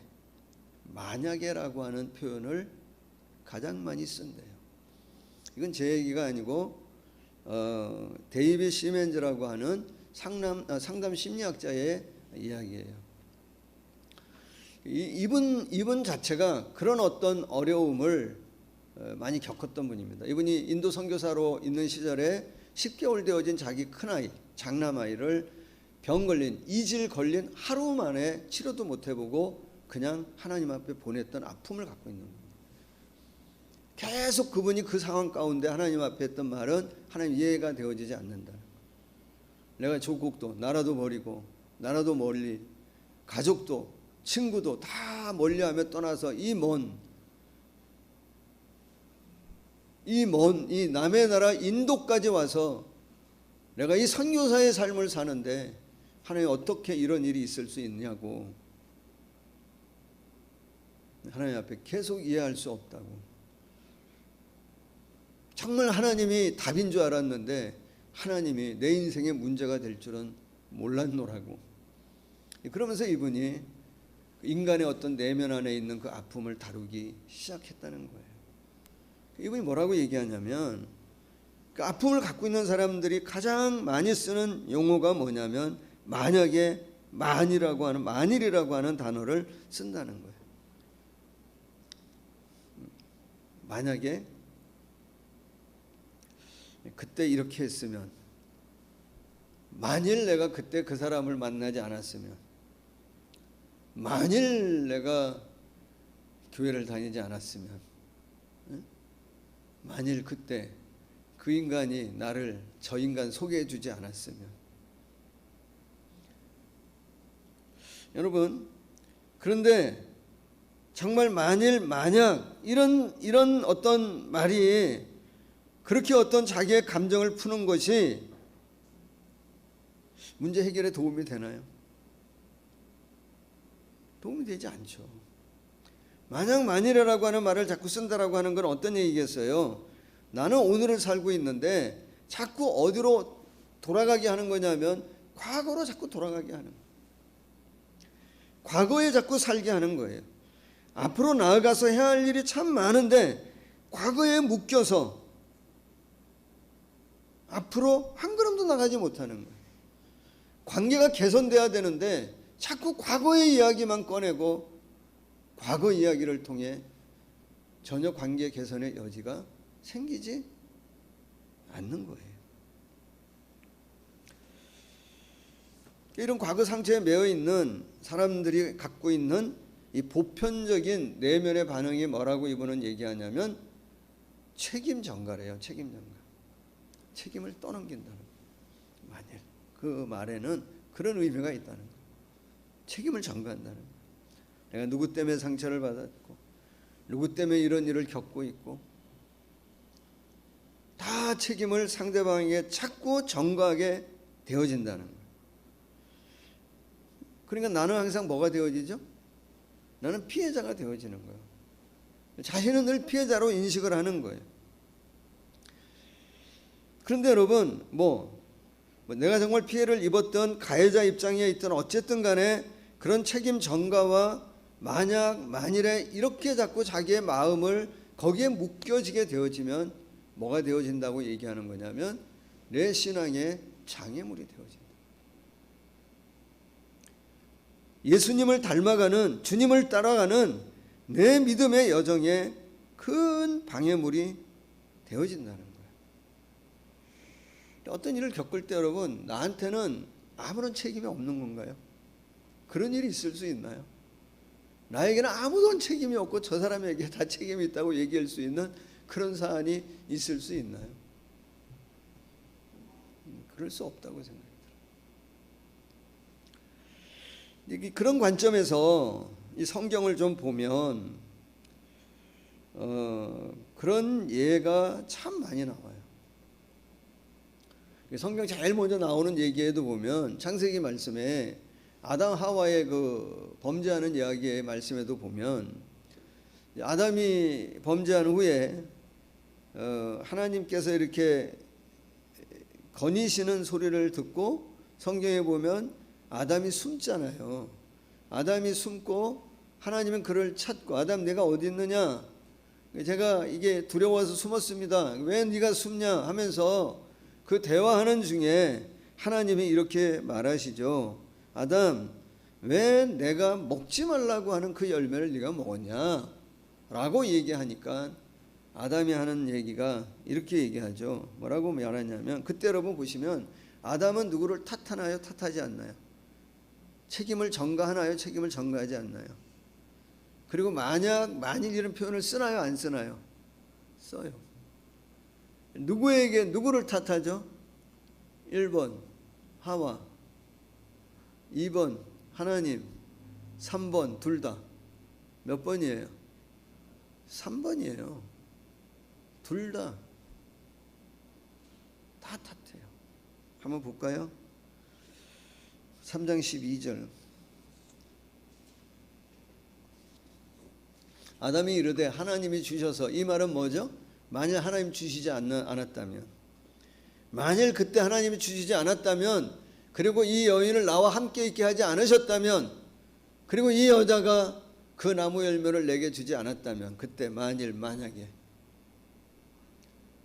만약에라고 하는 표현을 가장 많이 쓴대요. 이건 제 얘기가 아니고 데이비드 시멘즈라고 하는 상담 심리학자의 이야기예요. 이분 자체가 그런 어떤 어려움을 많이 겪었던 분입니다. 이분이 인도 선교사로 있는 시절에 10개월 되어진 자기 큰아이, 장남아이를 병 걸린, 이질 걸린 하루 만에 치료도 못 해보고 그냥 하나님 앞에 보냈던 아픔을 갖고 있는 겁니다. 계속 그분이 그 상황 가운데 하나님 앞에 했던 말은 하나님 이해가 되어지지 않는다. 내가 조국도 나라도 버리고 나라도 멀리 가족도 친구도 다 멀리하며 떠나서 이 남의 나라 인도까지 와서 내가 이 선교사의 삶을 사는데 하나님 어떻게 이런 일이 있을 수 있냐고 하나님 앞에 계속 이해할 수 없다고. 정말 하나님이 답인 줄 알았는데 하나님이 내 인생의 문제가 될 줄은 몰랐노라고. 그러면서 이분이 인간의 어떤 내면 안에 있는 그 아픔을 다루기 시작했다는 거예요. 이분이 뭐라고 얘기하냐면 그 아픔을 갖고 있는 사람들이 가장 많이 쓰는 용어가 뭐냐면 만일이라고 하는 단어를 쓴다는 거예요. 만약에 그때 이렇게 했으면, 만일 내가 그때 그 사람을 만나지 않았으면, 만일 내가 교회를 다니지 않았으면, 만일 그때 그 인간이 나를 저 인간 소개해 주지 않았으면. 여러분, 그런데 정말 만약 이런 어떤 말이 그렇게 어떤 자기의 감정을 푸는 것이 문제 해결에 도움이 되나요? 도움이 되지 않죠. 만일이라고 하는 말을 자꾸 쓴다라고 하는 건 어떤 얘기겠어요? 나는 오늘을 살고 있는데 자꾸 어디로 돌아가게 하는 거냐면 과거로 자꾸 돌아가게 하는 거예요. 과거에 자꾸 살게 하는 거예요. 앞으로 나아가서 해야 할 일이 참 많은데 과거에 묶여서 앞으로 한 걸음도 나가지 못하는 거예요. 관계가 개선돼야 되는데 자꾸 과거의 이야기만 꺼내고 과거 이야기를 통해 전혀 관계 개선의 여지가 생기지 않는 거예요. 이런 과거 상처에 매여 있는 사람들이 갖고 있는 이 보편적인 내면의 반응이 뭐라고 이분은 얘기하냐면 책임 전가래요. 책임 전가. 책임을 떠넘긴다는 거예요. 만일 그 말에는 그런 의미가 있다는 거예요. 책임을 전가한다는 거예요. 내가 누구 때문에 상처를 받았고 누구 때문에 이런 일을 겪고 있고 다 책임을 상대방에게 자꾸 전가하게 되어진다는 거예요. 그러니까 나는 항상 뭐가 되어지죠? 나는 피해자가 되어지는 거예요. 자신은 늘 피해자로 인식을 하는 거예요. 그런데 여러분 내가 정말 피해를 입었던 가해자 입장에 있던 어쨌든 간에 그런 책임 전가와 만일에 이렇게 자꾸 자기의 마음을 거기에 묶여지게 되어지면 뭐가 되어진다고 얘기하는 거냐면 내 신앙의 장애물이 되어진다. 예수님을 닮아가는, 주님을 따라가는 내 믿음의 여정에 큰 방해물이 되어진다는 거예요. 어떤 일을 겪을 때 여러분, 나한테는 아무런 책임이 없는 건가요? 그런 일이 있을 수 있나요? 나에게는 아무런 책임이 없고 저 사람에게 다 책임이 있다고 얘기할 수 있는 그런 사안이 있을 수 있나요? 그럴 수 없다고 생각합니다. 그런 관점에서 이 성경을 좀 보면 그런 예가 참 많이 나와요. 성경 제일 먼저 나오는 얘기에도 보면 창세기 말씀에 아담 하와의 그 범죄하는 이야기의 말씀에도 보면 아담이 범죄한 후에 하나님께서 이렇게 거니시는 소리를 듣고 성경에 보면 아담이 숨잖아요. 아담이 숨고 하나님은 그를 찾고 아담 내가 어디 있느냐? 제가 이게 두려워서 숨었습니다. 왜 네가 숨냐 하면서 그 대화하는 중에 하나님이 이렇게 말하시죠. 아담, 왜 내가 먹지 말라고 하는 그 열매를 네가 먹었냐? 라고 얘기하니까 아담이 하는 얘기가 이렇게 얘기하죠. 뭐라고 말하냐면, 그때 여러분 보시면 아담은 누구를 탓하나요? 탓하지 않나요? 책임을 전가하나요? 책임을 전가하지 않나요? 그리고 만일 이런 표현을 쓰나요? 안 쓰나요? 써요. 누구를 탓하죠? 1번 하와, 2번 하나님, 3번 둘 다. 몇 번이에요? 3번이에요. 둘 다. 다 탓해요. 한번 볼까요? 3장 12절. 아담이 이르되 하나님이 주셔서, 이 말은 뭐죠? 만일 하나님 주시지 않았다면, 만일 그때 하나님이 주시지 않았다면, 그리고 이 여인을 나와 함께 있게 하지 않으셨다면, 그리고 이 여자가 그 나무 열매를 내게 주지 않았다면, 그때 만약에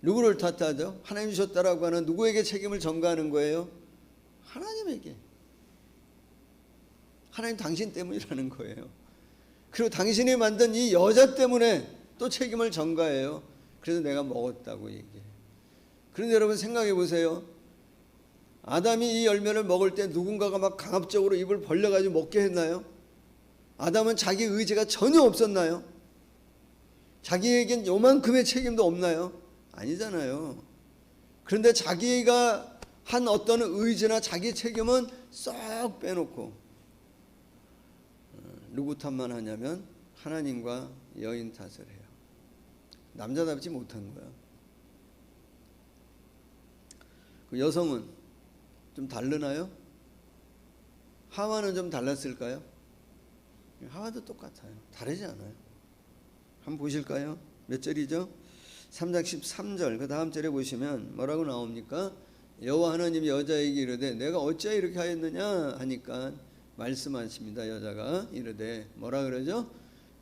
누구를 탓하죠? 하나님 주셨다라고 하는 누구에게 책임을 전가하는 거예요? 하나님에게. 하나님 당신 때문이라는 거예요. 그리고 당신이 만든 이 여자 때문에 또 책임을 전가해요. 그래서 내가 먹었다고 얘기해요. 그런데 여러분 생각해 보세요. 아담이 이 열매를 먹을 때 누군가가 막 강압적으로 입을 벌려가지고 먹게 했나요? 아담은 자기 의지가 전혀 없었나요? 자기에겐 요만큼의 책임도 없나요? 아니잖아요. 그런데 자기가 한 어떤 의지나 자기 책임은 쏙 빼놓고 누구 탓만 하냐면 하나님과 여인 탓을 해요. 남자답지 못한 거야. 그 여성은 좀 다르나요? 하와는 좀 달랐을까요? 하와도 똑같아요. 다르지 않아요. 한번 보실까요? 몇 절이죠? 3장 13절 그 다음 절에 보시면 뭐라고 나옵니까? 여호와 하나님이 여자에게 이르되 내가 어찌하여 이렇게 하였느냐 하니까 말씀하십니다. 여자가 이르되 뭐라 그러죠?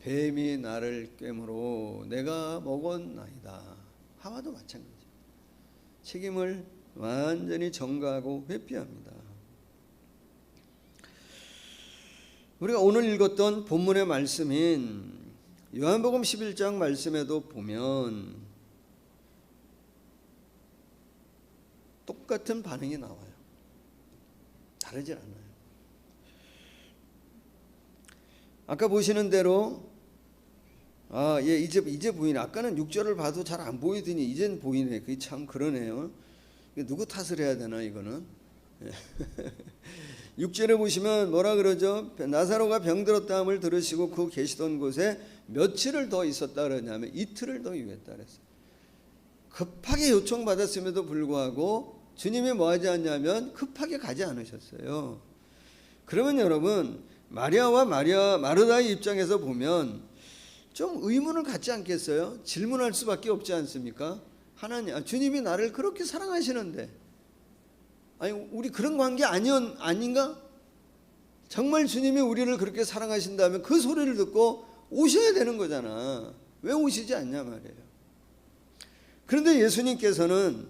뱀이 나를 꿰므로 내가 먹었나이다. 하와도 마찬가지. 책임을 완전히 전가하고 회피합니다. 우리가 오늘 읽었던 본문의 말씀인 요한복음 11장 말씀에도 보면 똑같은 반응이 나와요. 다르지 않아요. 아까 보시는 대로 이제 보이네. 아까는 6절을 봐도 잘 안 보이더니 이젠 보이네. 그게 참 그러네요. 누구 탓을 해야 되나 이거는. 6절에 보시면 뭐라 그러죠? 나사로가 병들었다함을 들으시고 그 계시던 곳에 며칠을 더 있었다 그러냐면 이틀을 더 유했다 그랬어요. 급하게 요청받았음에도 불구하고 주님이 뭐 하지 않냐면 급하게 가지 않으셨어요. 그러면 여러분 마리아와 마르다의 입장에서 보면 좀 의문을 갖지 않겠어요? 질문할 수밖에 없지 않습니까? 하나님, 주님이 나를 그렇게 사랑하시는데 아니 우리 그런 관계 아닌가? 정말 주님이 우리를 그렇게 사랑하신다면 그 소리를 듣고 오셔야 되는 거잖아. 왜 오시지 않냐 말이에요. 그런데 예수님께서는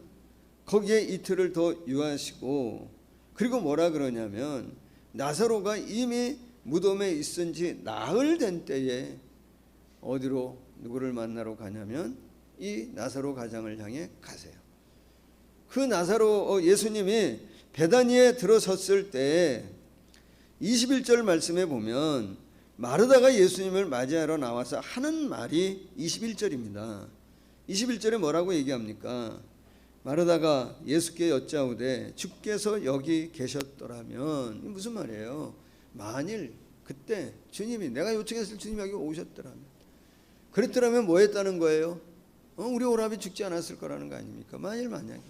거기에 이틀을 더 유하시고 그리고 뭐라 그러냐면 나사로가 이미 무덤에 있은 지 나흘 된 때에 어디로 누구를 만나러 가냐면 이 나사로 가장을 향해 가세요. 그 나사로 예수님이 베다니에 들어섰을 때 21절 말씀에 보면 마르다가 예수님을 맞이하러 나와서 하는 말이 21절입니다. 21절에 뭐라고 얘기합니까? 마르다가 예수께 여짜오되 주께서 여기 계셨더라면, 무슨 말이에요? 만일 그때 주님이 내가 요청했을 주님이 여기 오셨더라면, 그랬더라면 뭐 했다는 거예요? 우리 오라비 죽지 않았을 거라는 거 아닙니까? 만약에.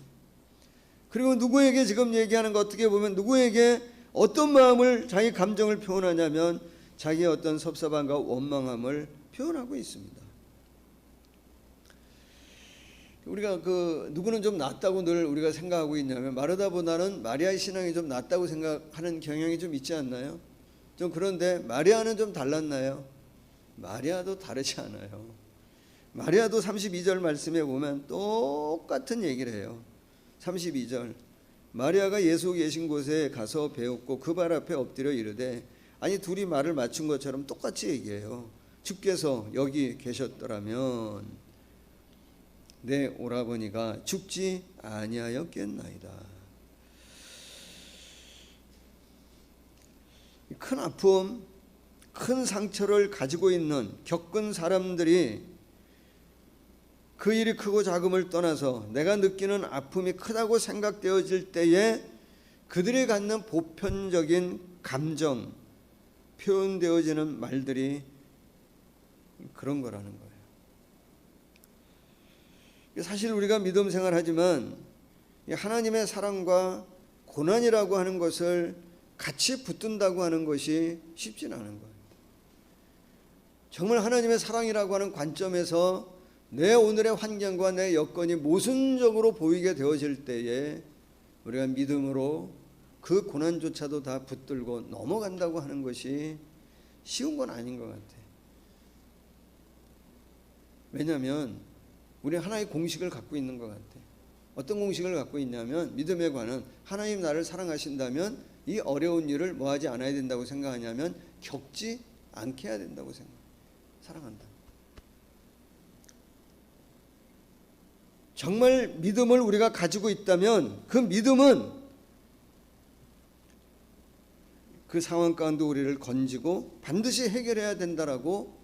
그리고 누구에게 지금 얘기하는 거 어떻게 보면 누구에게 어떤 마음을 자기 감정을 표현하냐면 자기의 어떤 섭섭함과 원망함을 표현하고 있습니다. 우리가 누구는 좀 낫다고 늘 우리가 생각하고 있냐면 마르다보다는 마리아의 신앙이 좀 낫다고 생각하는 경향이 좀 있지 않나요? 좀 그런데 마리아는 좀 달랐나요? 마리아도 다르지 않아요. 마리아도 32절 말씀에 보면 똑같은 얘기를 해요. 32절 마리아가 예수 계신 곳에 가서 배웠고 그 발 앞에 엎드려 이르되, 아니 둘이 말을 맞춘 것처럼 똑같이 얘기해요. 주께서 여기 계셨더라면 내 오라버니가 죽지 아니하였겠나이다. 큰 아픔, 큰 상처를 가지고 있는 겪은 사람들이 그 일이 크고 작음을 떠나서 내가 느끼는 아픔이 크다고 생각되어질 때에 그들이 갖는 보편적인 감정, 표현되어지는 말들이 그런 거라는 거예요. 사실 우리가 믿음 생활하지만 하나님의 사랑과 고난이라고 하는 것을 같이 붙든다고 하는 것이 쉽지는 않은 거예요. 정말 하나님의 사랑이라고 하는 관점에서 내 오늘의 환경과 내 여건이 모순적으로 보이게 되어질 때에 우리가 믿음으로 그 고난조차도 다 붙들고 넘어간다고 하는 것이 쉬운 건 아닌 것 같아요. 왜냐하면 우리 하나의 공식을 갖고 있는 것 같아요. 어떤 공식을 갖고 있냐면 믿음에 관한 하나님 나를 사랑하신다면 이 어려운 일을 뭐 하지 않아야 된다고 생각하냐면 겪지 않게 해야 된다고 생각해요. 사랑한다. 정말 믿음을 우리가 가지고 있다면 그 믿음은 그 상황 가운데 우리를 건지고 반드시 해결해야 된다라고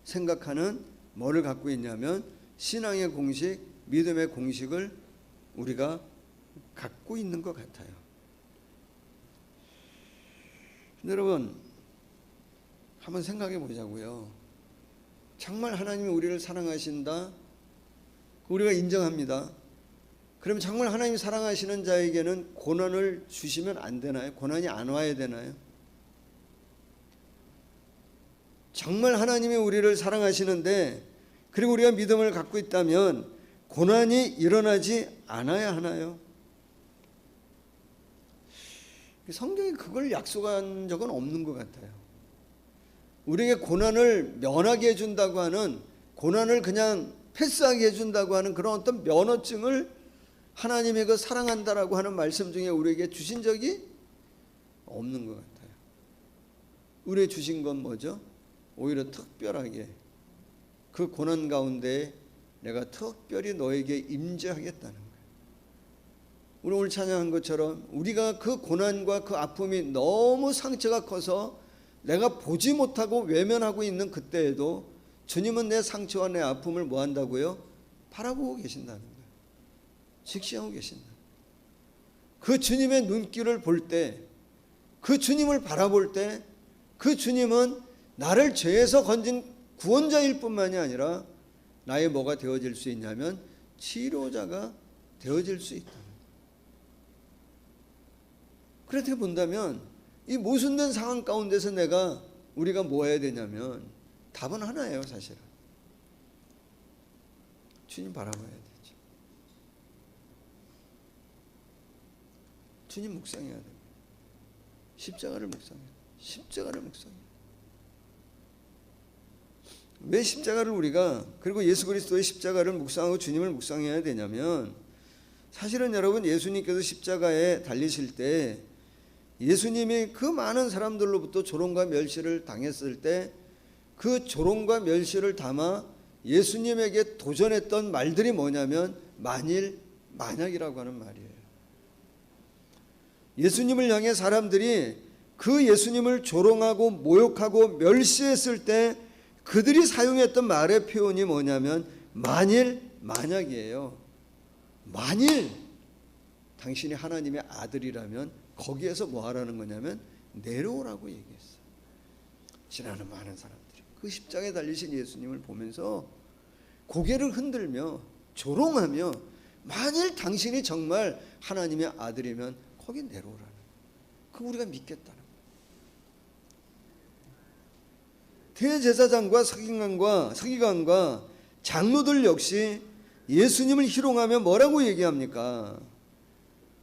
생각하는 뭐를 갖고 있냐면 신앙의 공식, 믿음의 공식을 우리가 갖고 있는 것 같아요. 근데 여러분 한번 생각해 보자고요. 정말 하나님이 우리를 사랑하신다, 우리가 인정합니다. 그러면 정말 하나님 사랑하시는 자에게는 고난을 주시면 안 되나요? 고난이 안 와야 되나요? 정말 하나님이 우리를 사랑하시는데 그리고 우리가 믿음을 갖고 있다면 고난이 일어나지 않아야 하나요? 성경이 그걸 약속한 적은 없는 것 같아요. 우리에게 고난을 면하게 해준다고 하는, 고난을 그냥 패스하게 해준다고 하는 그런 어떤 면허증을 하나님의 그 사랑한다라고 하는 말씀 중에 우리에게 주신 적이 없는 것 같아요. 우리에게 주신 건 뭐죠? 오히려 특별하게 그 고난 가운데 내가 특별히 너에게 임재하겠다는 거예요. 우리 오늘 찬양한 것처럼 우리가 그 고난과 그 아픔이 너무 상처가 커서 내가 보지 못하고 외면하고 있는 그때에도 주님은 내 상처와 내 아픔을 뭐 한다고요? 바라보고 계신다는 거예요. 직시하고 계신다. 그 주님의 눈길을 볼 때, 그 주님을 바라볼 때, 그 주님은 나를 죄에서 건진 구원자일 뿐만이 아니라 나의 뭐가 되어질 수 있냐면 치료자가 되어질 수 있다. 그렇게 본다면 이 모순된 상황 가운데서 우리가 뭐 해야 되냐면 답은 하나예요. 사실은 주님 바라봐야 되죠. 주님 묵상해야 됩니다. 십자가를 묵상해야 돼요. 십자가를 묵상해야 돼요. 왜 십자가를 우리가, 그리고 예수 그리스도의 십자가를 묵상하고 주님을 묵상해야 되냐면, 사실은 여러분 예수님께서 십자가에 달리실 때 예수님이 그 많은 사람들로부터 조롱과 멸시를 당했을 때 그 조롱과 멸시를 담아 예수님에게 도전했던 말들이 뭐냐면 만일, 만약이라고 하는 말이에요. 예수님을 향해 사람들이 그 예수님을 조롱하고 모욕하고 멸시했을 때 그들이 사용했던 말의 표현이 뭐냐면 만일, 만약이에요. 만일 당신이 하나님의 아들이라면 거기에서 뭐 하라는 거냐면 내려오라고 얘기했어요. 지나는 많은 사람들이 그 십자가에 달리신 예수님을 보면서 고개를 흔들며 조롱하며 만일 당신이 정말 하나님의 아들이면 거기 내려오라는, 그 우리가 믿겠다는 거예요. 대제사장과 서기관과 장로들 역시 예수님을 희롱하며 뭐라고 얘기합니까?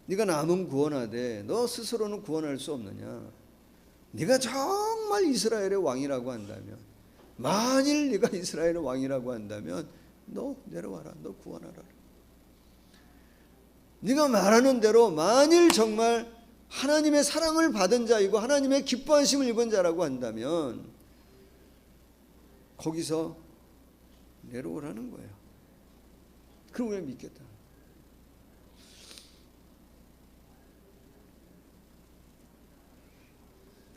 네가 남은 구원하되 너 스스로는 구원할 수 없느냐? 네가 정말 이스라엘의 왕이라고 한다면 만일 네가 이스라엘의 왕이라고 한다면 너 내려와라. 너 구원하라. 네가 말하는 대로 만일 정말 하나님의 사랑을 받은 자이고 하나님의 기뻐하심을 입은 자라고 한다면 거기서 내려오라는 거예요. 그럼 우리가 믿겠다.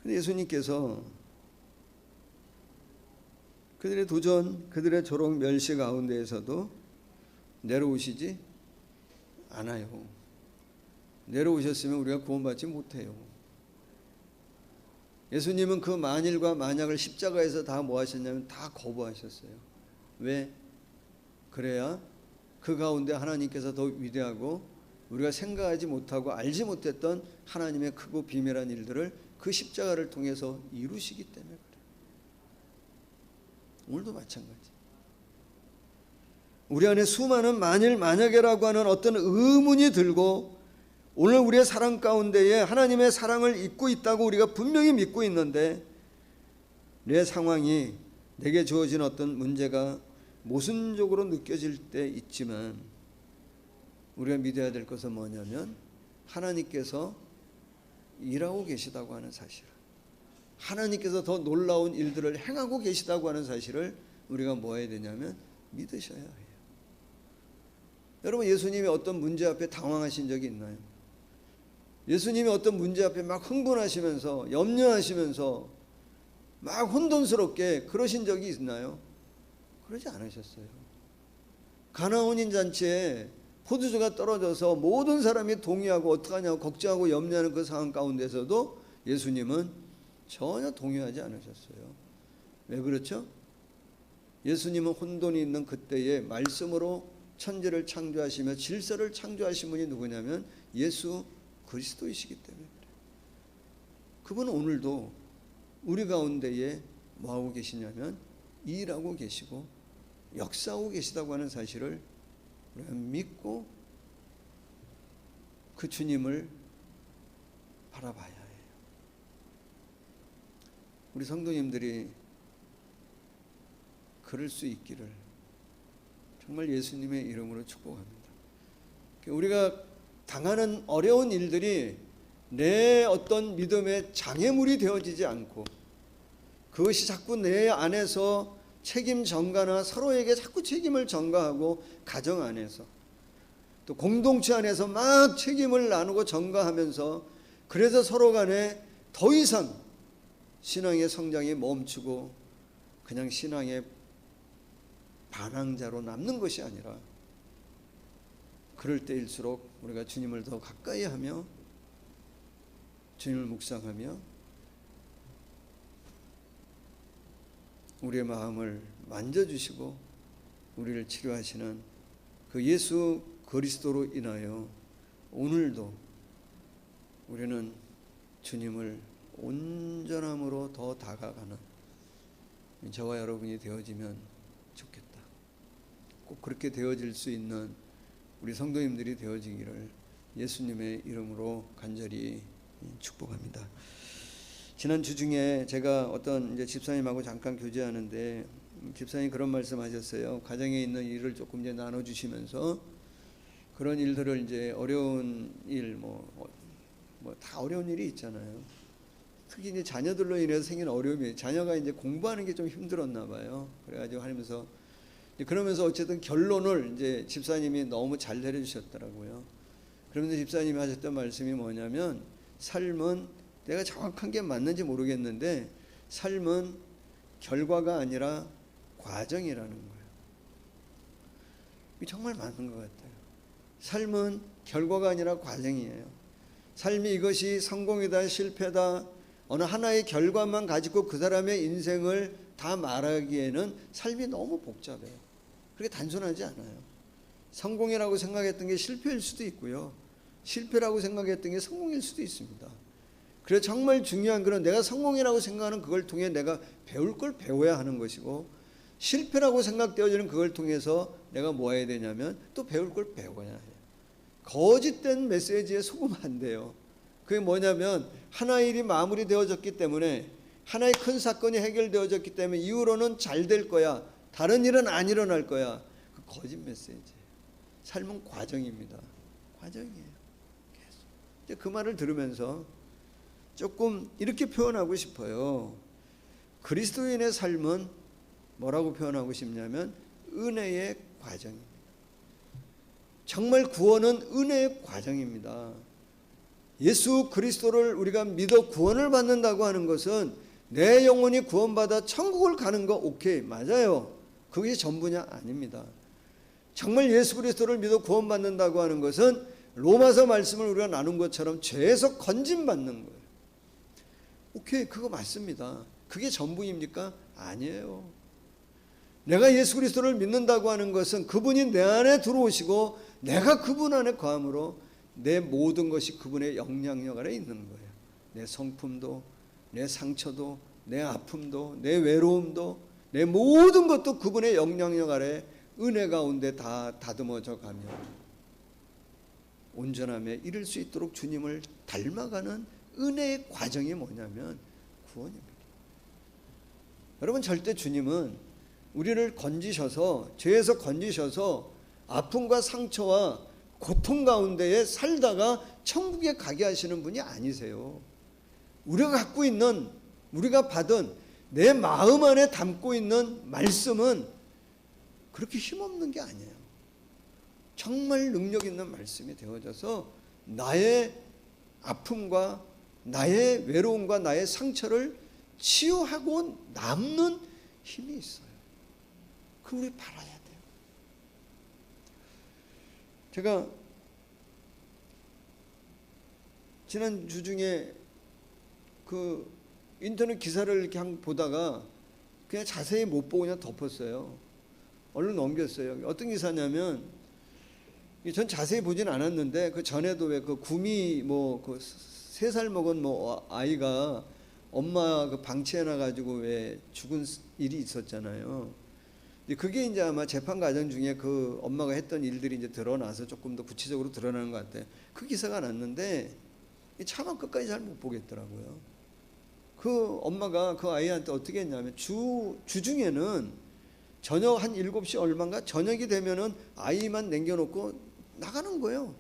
근데 예수님께서 그들의 도전, 그들의 조롱, 멸시 가운데에서도 내려오시지 않아요. 내려오셨으면 우리가 구원받지 못해요. 예수님은 그 만일과 만약을 십자가에서 다 뭐 하셨냐면 다 거부하셨어요. 왜? 그래야 그 가운데 하나님께서 더 위대하고 우리가 생각하지 못하고 알지 못했던 하나님의 크고 비밀한 일들을 그 십자가를 통해서 이루시기 때문에 그래요. 오늘도 마찬가지. 우리 안에 수많은 만일 만약이라고 하는 어떤 의문이 들고 오늘 우리의 사랑 가운데에 하나님의 사랑을 잊고 있다고 우리가 분명히 믿고 있는데 내 상황이 내게 주어진 어떤 문제가 모순적으로 느껴질 때 있지만 우리가 믿어야 될 것은 뭐냐면 하나님께서 일하고 계시다고 하는 사실, 하나님께서 더 놀라운 일들을 행하고 계시다고 하는 사실을 우리가 뭐 해야 되냐면 믿으셔야 해요. 여러분, 예수님이 어떤 문제 앞에 당황하신 적이 있나요? 예수님이 어떤 문제 앞에 막 흥분하시면서 염려하시면서 막 혼돈스럽게 그러신 적이 있나요? 그러지 않으셨어요. 가나 혼인 잔치에 포도주가 떨어져서 모든 사람이 동의하고 어떡하냐고 걱정하고 염려하는 그 상황 가운데서도 예수님은 전혀 동의하지 않으셨어요. 왜 그렇죠? 예수님은 혼돈이 있는 그때에 말씀으로 천지를 창조하시며 질서를 창조하신 분이 누구냐면 예수 그리스도이시기 때문에 그래요. 그분은 오늘도 우리 가운데에 뭐하고 계시냐면 일하고 계시고 역사하고 계시다고 하는 사실을 우리가 믿고 그 주님을 바라봐야 해요. 우리 성도님들이 그럴 수 있기를 정말 예수님의 이름으로 축복합니다. 우리가 당하는 어려운 일들이 내 어떤 믿음의 장애물이 되어지지 않고 그것이 자꾸 내 안에서 책임 전가나 서로에게 자꾸 책임을 전가하고 가정 안에서 또 공동체 안에서 막 책임을 나누고 전가하면서 그래서 서로 간에 더 이상 신앙의 성장이 멈추고 그냥 신앙의 반항자로 남는 것이 아니라 그럴 때일수록 우리가 주님을 더 가까이 하며 주님을 묵상하며 우리의 마음을 만져주시고 우리를 치료하시는 그 예수 그리스도로 인하여 오늘도 우리는 주님을 온전함으로 더 다가가는 저와 여러분이 되어지면 좋겠다. 꼭 그렇게 되어질 수 있는 우리 성도님들이 되어지기를 예수님의 이름으로 간절히 축복합니다. 지난 주 중에 제가 어떤 이제 집사님하고 잠깐 교제하는데 집사님이 그런 말씀하셨어요. 가정에 있는 일을 조금 이제 나눠주시면서 그런 일들을 이제 어려운 일 뭐 다 어려운 일이 있잖아요. 특히 이제 자녀들로 인해서 생긴 어려움이 자녀가 이제 공부하는 게 좀 힘들었나 봐요. 그래가지고 하면서 그러면서 어쨌든 결론을 이제 집사님이 너무 잘 내려주셨더라고요. 그러면서 집사님이 하셨던 말씀이 뭐냐면 삶은 내가 정확한 게 맞는지 모르겠는데 삶은 결과가 아니라 과정이라는 거예요. 이게 정말 맞는 것 같아요. 삶은 결과가 아니라 과정이에요. 삶이 이것이 성공이다 실패다 어느 하나의 결과만 가지고 그 사람의 인생을 다 말하기에는 삶이 너무 복잡해요. 그렇게 단순하지 않아요. 성공이라고 생각했던 게 실패일 수도 있고요. 실패라고 생각했던 게 성공일 수도 있습니다. 그래서 정말 중요한 것은 내가 성공이라고 생각하는 그걸 통해 내가 배울 걸 배워야 하는 것이고 실패라고 생각되어지는 그걸 통해서 내가 뭐 해야 되냐면 또 배울 걸 배워야 해요. 거짓된 메시지에 속으면 안 돼요. 그게 뭐냐면 하나의 일이 마무리되어졌기 때문에 하나의 큰 사건이 해결되어졌기 때문에 이후로는 잘 될 거야, 다른 일은 안 일어날 거야. 그 거짓 메시지. 삶은 과정입니다. 과정이에요. 계속. 그 말을 들으면서 조금 이렇게 표현하고 싶어요. 그리스도인의 삶은 뭐라고 표현하고 싶냐면 은혜의 과정입니다. 정말 구원은 은혜의 과정입니다. 예수 그리스도를 우리가 믿어 구원을 받는다고 하는 것은 내 영혼이 구원받아 천국을 가는 거 오케이, 맞아요. 그게 전부냐? 아닙니다. 정말 예수 그리스도를 믿어 구원받는다고 하는 것은 로마서 말씀을 우리가 나눈 것처럼 죄에서 건진받는 거예요. 오케이, 그거 맞습니다. 그게 전부입니까? 아니에요. 내가 예수 그리스도를 믿는다고 하는 것은 그분이 내 안에 들어오시고 내가 그분 안에 거함으로 내 모든 것이 그분의 영향력 아래 있는 거예요. 내 성품도, 내 상처도, 내 아픔도, 내 외로움도, 내 모든 것도 그분의 영향력 아래 은혜 가운데 다 다듬어져 가며 온전함에 이를 수 있도록 주님을 닮아가는 은혜의 과정이 뭐냐면 구원입니다. 여러분, 절대 주님은 우리를 건지셔서, 죄에서 건지셔서 아픔과 상처와 고통 가운데에 살다가 천국에 가게 하시는 분이 아니세요. 우리가 갖고 있는, 우리가 받은 내 마음 안에 담고 있는 말씀은 그렇게 힘없는 게 아니에요. 정말 능력 있는 말씀이 되어져서 나의 아픔과 나의 외로움과 나의 상처를 치유하고 남는 힘이 있어요. 그 우리 바라야 돼요. 제가 지난 주 중에 그 인터넷 기사를 이렇게 보다가 그냥 자세히 못 보고 그냥 덮었어요. 얼른 넘겼어요. 어떤 기사냐면, 전 자세히 보진 않았는데 그 전에도 왜 그 구미 뭐 그 3살 먹은 뭐 아이가 엄마 그 방치해놔 가지고 왜 죽은 일이 있었잖아요. 근데 그게 이제 아마 재판 과정 중에 그 엄마가 했던 일들이 이제 드러나서 조금 더 구체적으로 드러나는 것 같아요. 그 기사가 났는데 차마 끝까지 잘 못 보겠더라고요. 그 엄마가 그 아이한테 어떻게 했냐면 주중에는 저녁 한 7시 얼마인가 저녁이 되면은 아이만 남겨놓고 나가는 거예요.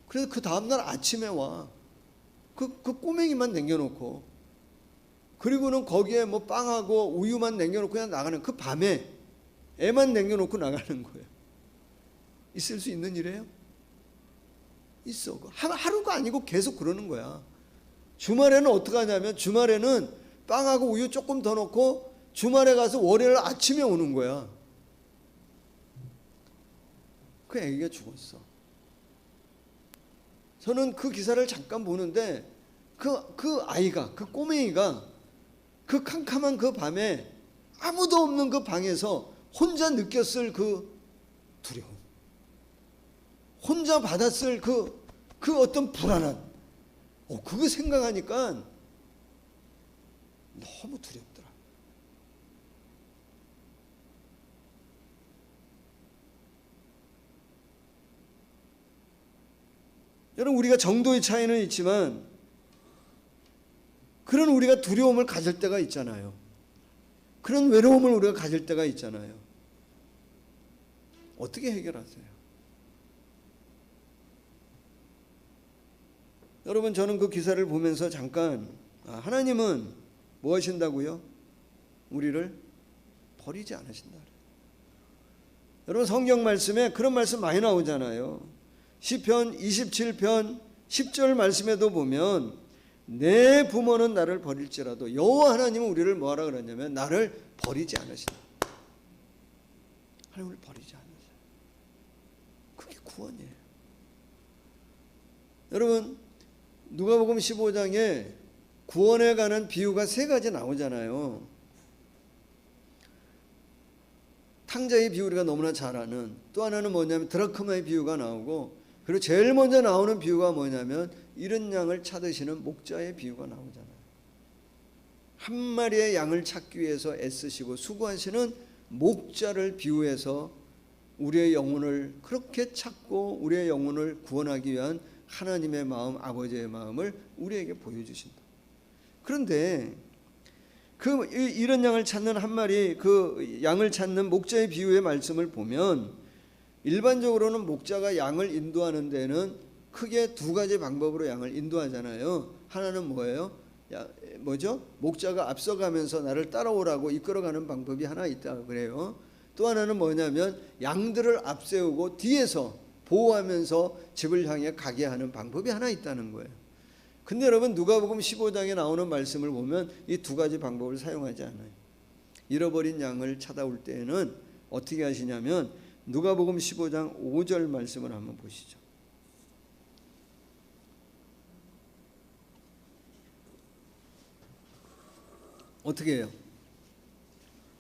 그래서 그 다음날 아침에 와. 그 꼬맹이만 남겨놓고, 그리고는 거기에 뭐 빵하고 우유만 남겨놓고 그냥 나가는, 그 밤에 애만 남겨놓고 나가는 거예요. 있을 수 있는 일이에요? 있어. 하루가 아니고 계속 그러는 거야. 주말에는 어떻게 하냐면 주말에는 빵하고 우유 조금 더 넣고 주말에 가서 월요일 아침에 오는 거야. 그 애기가 죽었어. 저는 그 기사를 잠깐 보는데 그 아이가, 그 꼬맹이가 그 캄캄한 그 밤에 아무도 없는 그 방에서 혼자 느꼈을 그 두려움, 혼자 받았을 그 어떤 불안함, 그거 생각하니까 너무 두렵더라. 여러분, 우리가 정도의 차이는 있지만 그런 우리가 두려움을 가질 때가 있잖아요. 그런 외로움을 우리가 가질 때가 있잖아요. 어떻게 해결하세요? 여러분, 저는 그 기사를 보면서 잠깐 하나님은 뭐 하신다고요? 우리를 버리지 않으신다. 여러분, 성경 말씀에 그런 말씀 많이 나오잖아요. 시편 27편 10절 말씀에도 보면 내 부모는 나를 버릴지라도 여호와 하나님은 우리를 뭐하라 그러냐면 나를 버리지 않으신다. 하나님을 버리지 않으세요. 그게 구원이에요. 여러분, 누가복음 15장에 구원에 관한 비유가 3가지 나오잖아요. 탕자의 비유 우리가 너무나 잘 아는, 또 하나는 뭐냐면 드라크마의 비유가 나오고, 그리고 제일 먼저 나오는 비유가 뭐냐면 잃은 양을 찾으시는 목자의 비유가 나오잖아요. 한 마리의 양을 찾기 위해서 애쓰시고 수고하시는 목자를 비유해서 우리의 영혼을 그렇게 찾고 우리의 영혼을 구원하기 위한 하나님의 마음, 아버지의 마음을 우리에게 보여주신다. 그런데 이런 양을 찾는 한 마리 그 양을 찾는 목자의 비유의 말씀을 보면 일반적으로는 목자가 양을 인도하는 데는 크게 두 가지 방법으로 양을 인도하잖아요. 하나는 뭐예요? 뭐죠? 목자가 앞서가면서 나를 따라오라고 이끌어가는 방법이 하나 있다 그래요. 또 하나는 뭐냐면 양들을 앞세우고 뒤에서 보호하면서 집을 향해 가게 하는 방법이 하나 있다는 거예요. 근데 여러분 누가복음 15장에 나오는 말씀을 보면 이 두 가지 방법을 사용하지 않아요. 잃어버린 양을 찾아올 때에는 어떻게 하시냐면 누가복음 15장 5절 말씀을 한번 보시죠. 어떻게 해요?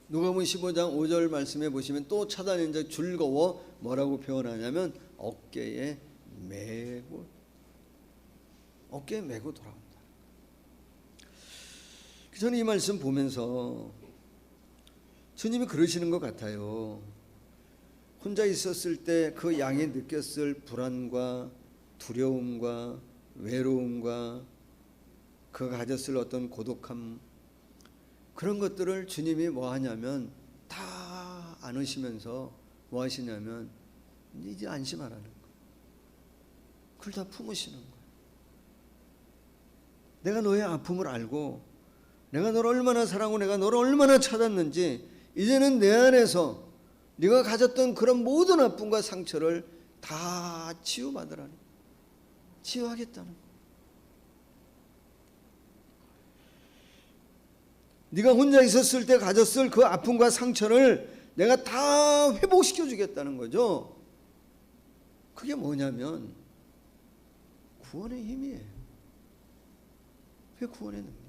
누가복음 15장 5절 말씀에 보시면 또 찾아낸 자 즐거워 뭐라고 표현하냐면 어깨에 메고 돌아온다. 저는 이 말씀 보면서 주님이 그러시는 것 같아요. 혼자 있었을 때 그 양이 느꼈을 불안과 두려움과 외로움과 그가 가졌을 어떤 고독함, 그런 것들을 주님이 뭐 하냐면 다 안으시면서 뭐 하시냐면 이제 안심하라는 거예요. 그걸 다 품으시는 거예요. 내가 너의 아픔을 알고 내가 너를 얼마나 사랑하고 내가 너를 얼마나 찾았는지 이제는 내 안에서 네가 가졌던 그런 모든 아픔과 상처를 다 치유받으라는 거예요. 치유하겠다는 거예요. 네가 혼자 있었을 때 가졌을 그 아픔과 상처를 내가 다 회복시켜 주겠다는 거죠. 그게 뭐냐면 구원의 힘이에요. 그게 구원의 능력이에요.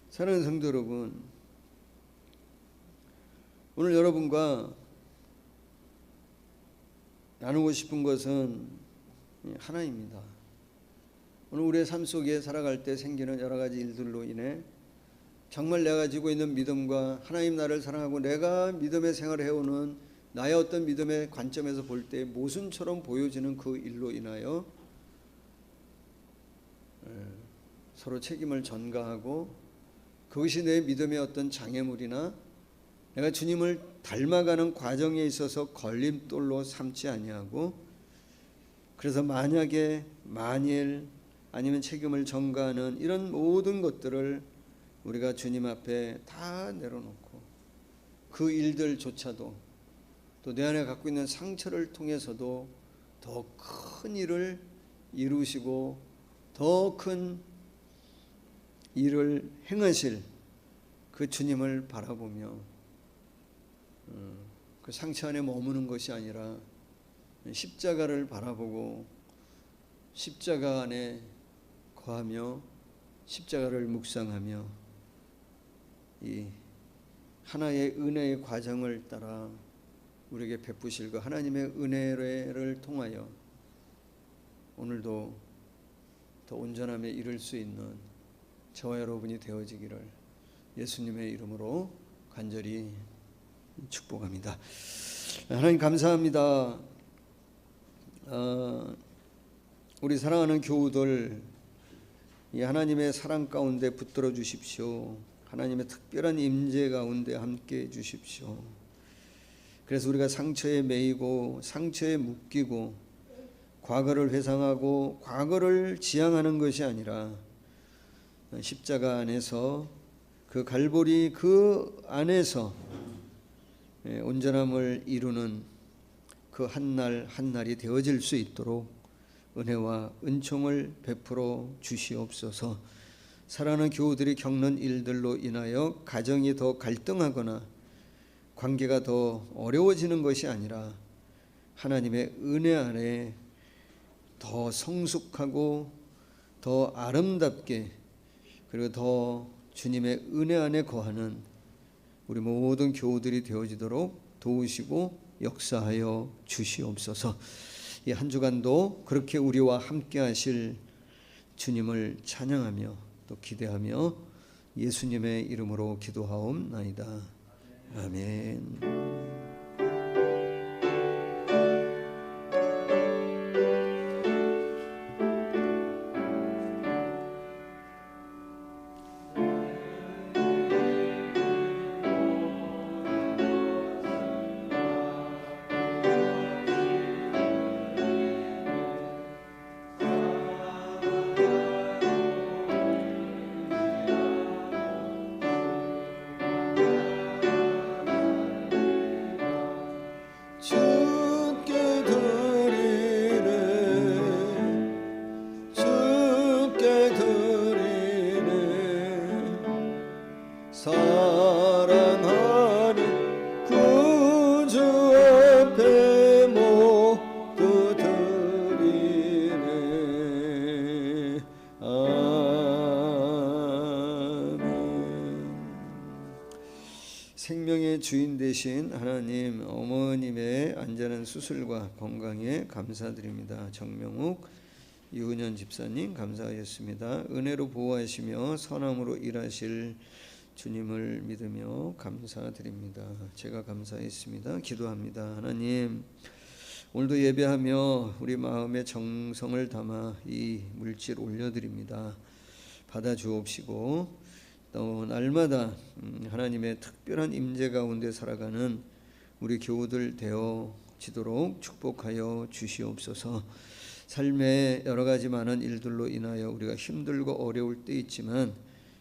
사랑하는 성도 여러분, 오늘 여러분과 나누고 싶은 것은 하나입니다. 오늘 우리의 삶 속에 살아갈 때 생기는 여러 가지 일들로 인해 정말 내가 가지고 있는 믿음과 하나님 나를 사랑하고 내가 믿음의 생활을 해오는 나의 어떤 믿음의 관점에서 볼 때 모순처럼 보여지는 그 일로 인하여 서로 책임을 전가하고 그것이 내 믿음의 어떤 장애물이나 내가 주님을 닮아가는 과정에 있어서 걸림돌로 삼지 아니하고, 그래서 만약에 만일 아니면 책임을 전가하는 이런 모든 것들을 우리가 주님 앞에 다 내려놓고 그 일들조차도 또 내 안에 갖고 있는 상처를 통해서도 더 큰 일을 이루시고 더 큰 일을 행하실 그 주님을 바라보며 그 상처 안에 머무는 것이 아니라 십자가를 바라보고 십자가 안에 거하며 십자가를 묵상하며 이 하나의 은혜의 과정을 따라 우리에게 베푸실 그 하나님의 은혜를 통하여 오늘도 더 온전함에 이를 수 있는 저와 여러분이 되어지기를 예수님의 이름으로 간절히 축복합니다. 하나님 감사합니다. 우리 사랑하는 교우들 이 하나님의 사랑 가운데 붙들어 주십시오. 하나님의 특별한 임재 가운데 함께 해 주십시오. 그래서 우리가 상처에 매이고 상처에 묶이고 과거를 회상하고 과거를 지향하는 것이 아니라 십자가 안에서 그 갈보리 그 안에서 온전함을 이루는 그 한날 한날이 되어질 수 있도록 은혜와 은총을 베풀어 주시옵소서. 사랑하는 교우들이 겪는 일들로 인하여 가정이 더 갈등하거나 관계가 더 어려워지는 것이 아니라 하나님의 은혜 안에 더 성숙하고 더 아름답게 그리고 더 주님의 은혜 안에 거하는 우리 모든 교우들이 되어지도록 도우시고 역사하여 주시옵소서. 이 한 주간도 그렇게 우리와 함께 하실 주님을 찬양하며 또 기대하며 예수님의 이름으로 기도하옵나이다. 아멘. 주께 드리네 주께 드리네 사랑하는 구주 앞에 모두 드리네 아멘. 생명의 주인 되신 하나님, 어머님의 안전한 수술과 건강에 감사드립니다. 정명욱, 이은현 집사님 감사하였습니다. 은혜로 보호하시며 선함으로 일하실 주님을 믿으며 감사드립니다. 제가 감사했습니다. 기도합니다. 하나님, 오늘도 예배하며 우리 마음의 정성을 담아 이 물질 올려드립니다. 받아 주옵시고 또 날마다 하나님의 특별한 임재 가운데 살아가는 우리 교우들 되어지도록 축복하여 주시옵소서. 삶의 여러 가지 많은 일들로 인하여 우리가 힘들고 어려울 때 있지만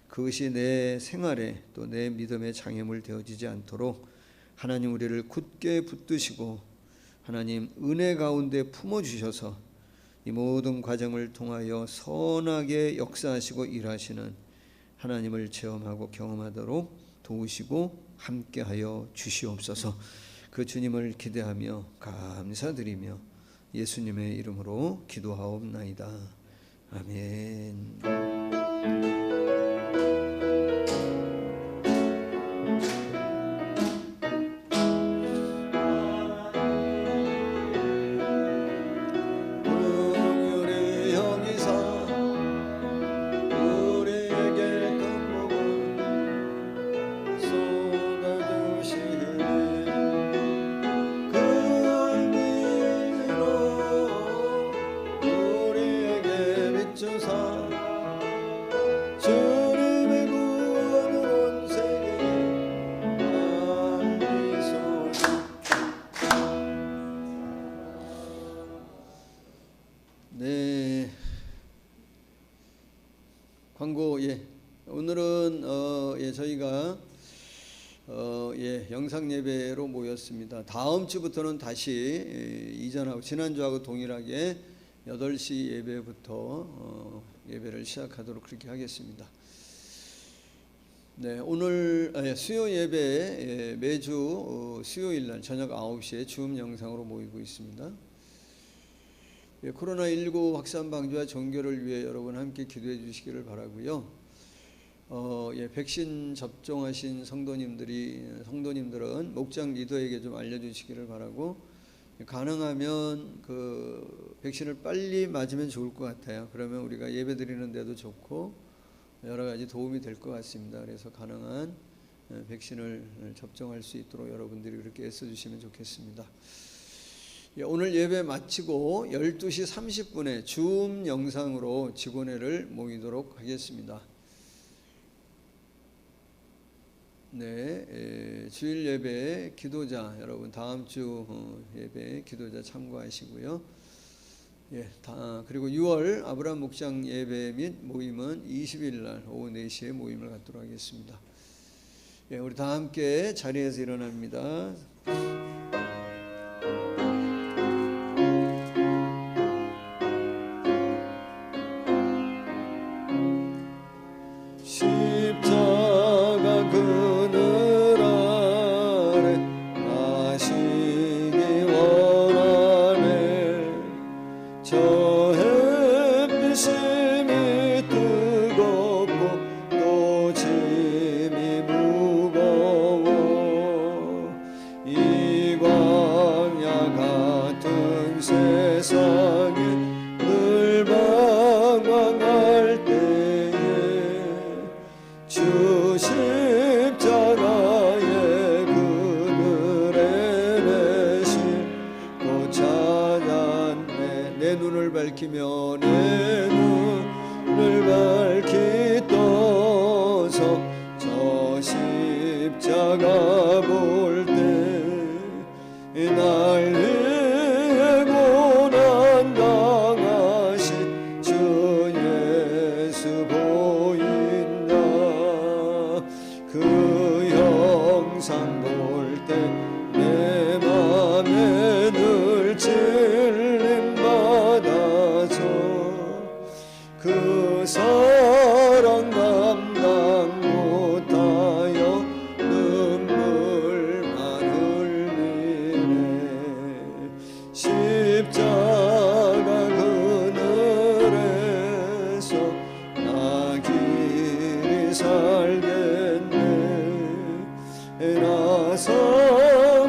그것이 내 생활에 또 내 믿음의 장애물 되어지지 않도록 하나님 우리를 굳게 붙드시고 하나님 은혜 가운데 품어주셔서 이 모든 과정을 통하여 선하게 역사하시고 일하시는 하나님을 체험하고 경험하도록 도우시고 함께하여 주시옵소서. 그 주님을 기대하며 감사드리며 예수님의 이름으로 기도하옵나이다. 아멘. 네, 광고. 오늘은 저희가 영상 예배로 모였습니다. 다음 주부터는 다시 이전하고 지난주하고 동일하게 8시 예배부터 예배를 시작하도록 그렇게 하겠습니다. 네, 오늘 수요 예배 매주 수요일 날 저녁 9시에 줌 영상으로 모이고 있습니다. 코로나19 확산 방지와 종교를 위해 여러분 함께 기도해 주시기를 바라고요. 백신 접종하신 성도님들은 목장 리더에게 좀 알려주시기를 바라고, 가능하면 그 백신을 빨리 맞으면 좋을 것 같아요. 그러면 우리가 예배 드리는 데도 좋고 여러 가지 도움이 될 것 같습니다. 그래서 가능한 백신을 접종할 수 있도록 여러분들이 그렇게 애써주시면 좋겠습니다. 오늘 예배 마치고 12시 30분에 줌 영상으로 직원회를 모이도록 하겠습니다. 네, 주일 예배 기도자 여러분 다음 주 예배 기도자 참고하시고요. 그리고 6월 아브라함 목장 예배 및 모임은 20일 날 오후 4시에 모임을 갖도록 하겠습니다. 우리 다 함께 자리에서 일어납니다. 그 사랑 감당 못하여 눈물만 흘리네. 십자가 그늘에서 나 길이 살겠네. 나 사모하는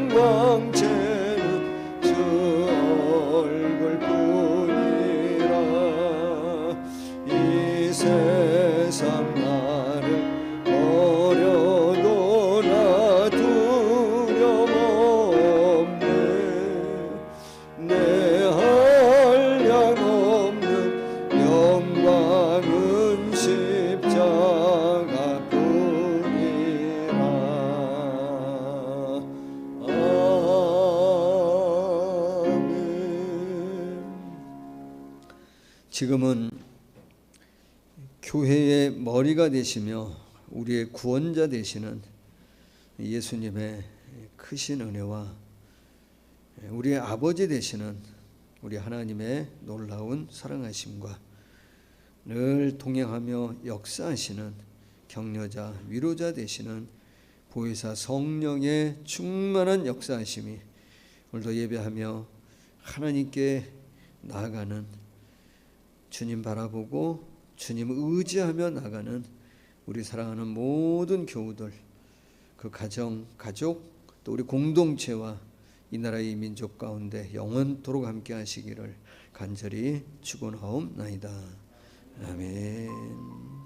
광채는 주 얼굴뿐이라. 이 세상 나를 버려도 나 두려움 없네. 내 한량 없는 영광은 십자가 뿐이라. 아멘. 지금은 교회의 머리가 되시며 우리의 구원자 되시는 예수님의 크신 은혜와 우리의 아버지 되시는 우리 하나님의 놀라운 사랑하심과 늘 동행하며 역사하시는 격려자, 위로자 되시는 보혜사 성령의 충만한 역사하심이 오늘도 예배하며 하나님께 나아가는, 주님 바라보고 주님 의지하며 나가는 우리 사랑하는 모든 교우들, 그 가정, 가족, 또 우리 공동체와 이 나라의 민족 가운데 영원토록 함께 하시기를 간절히 축원하옵나이다. 아멘.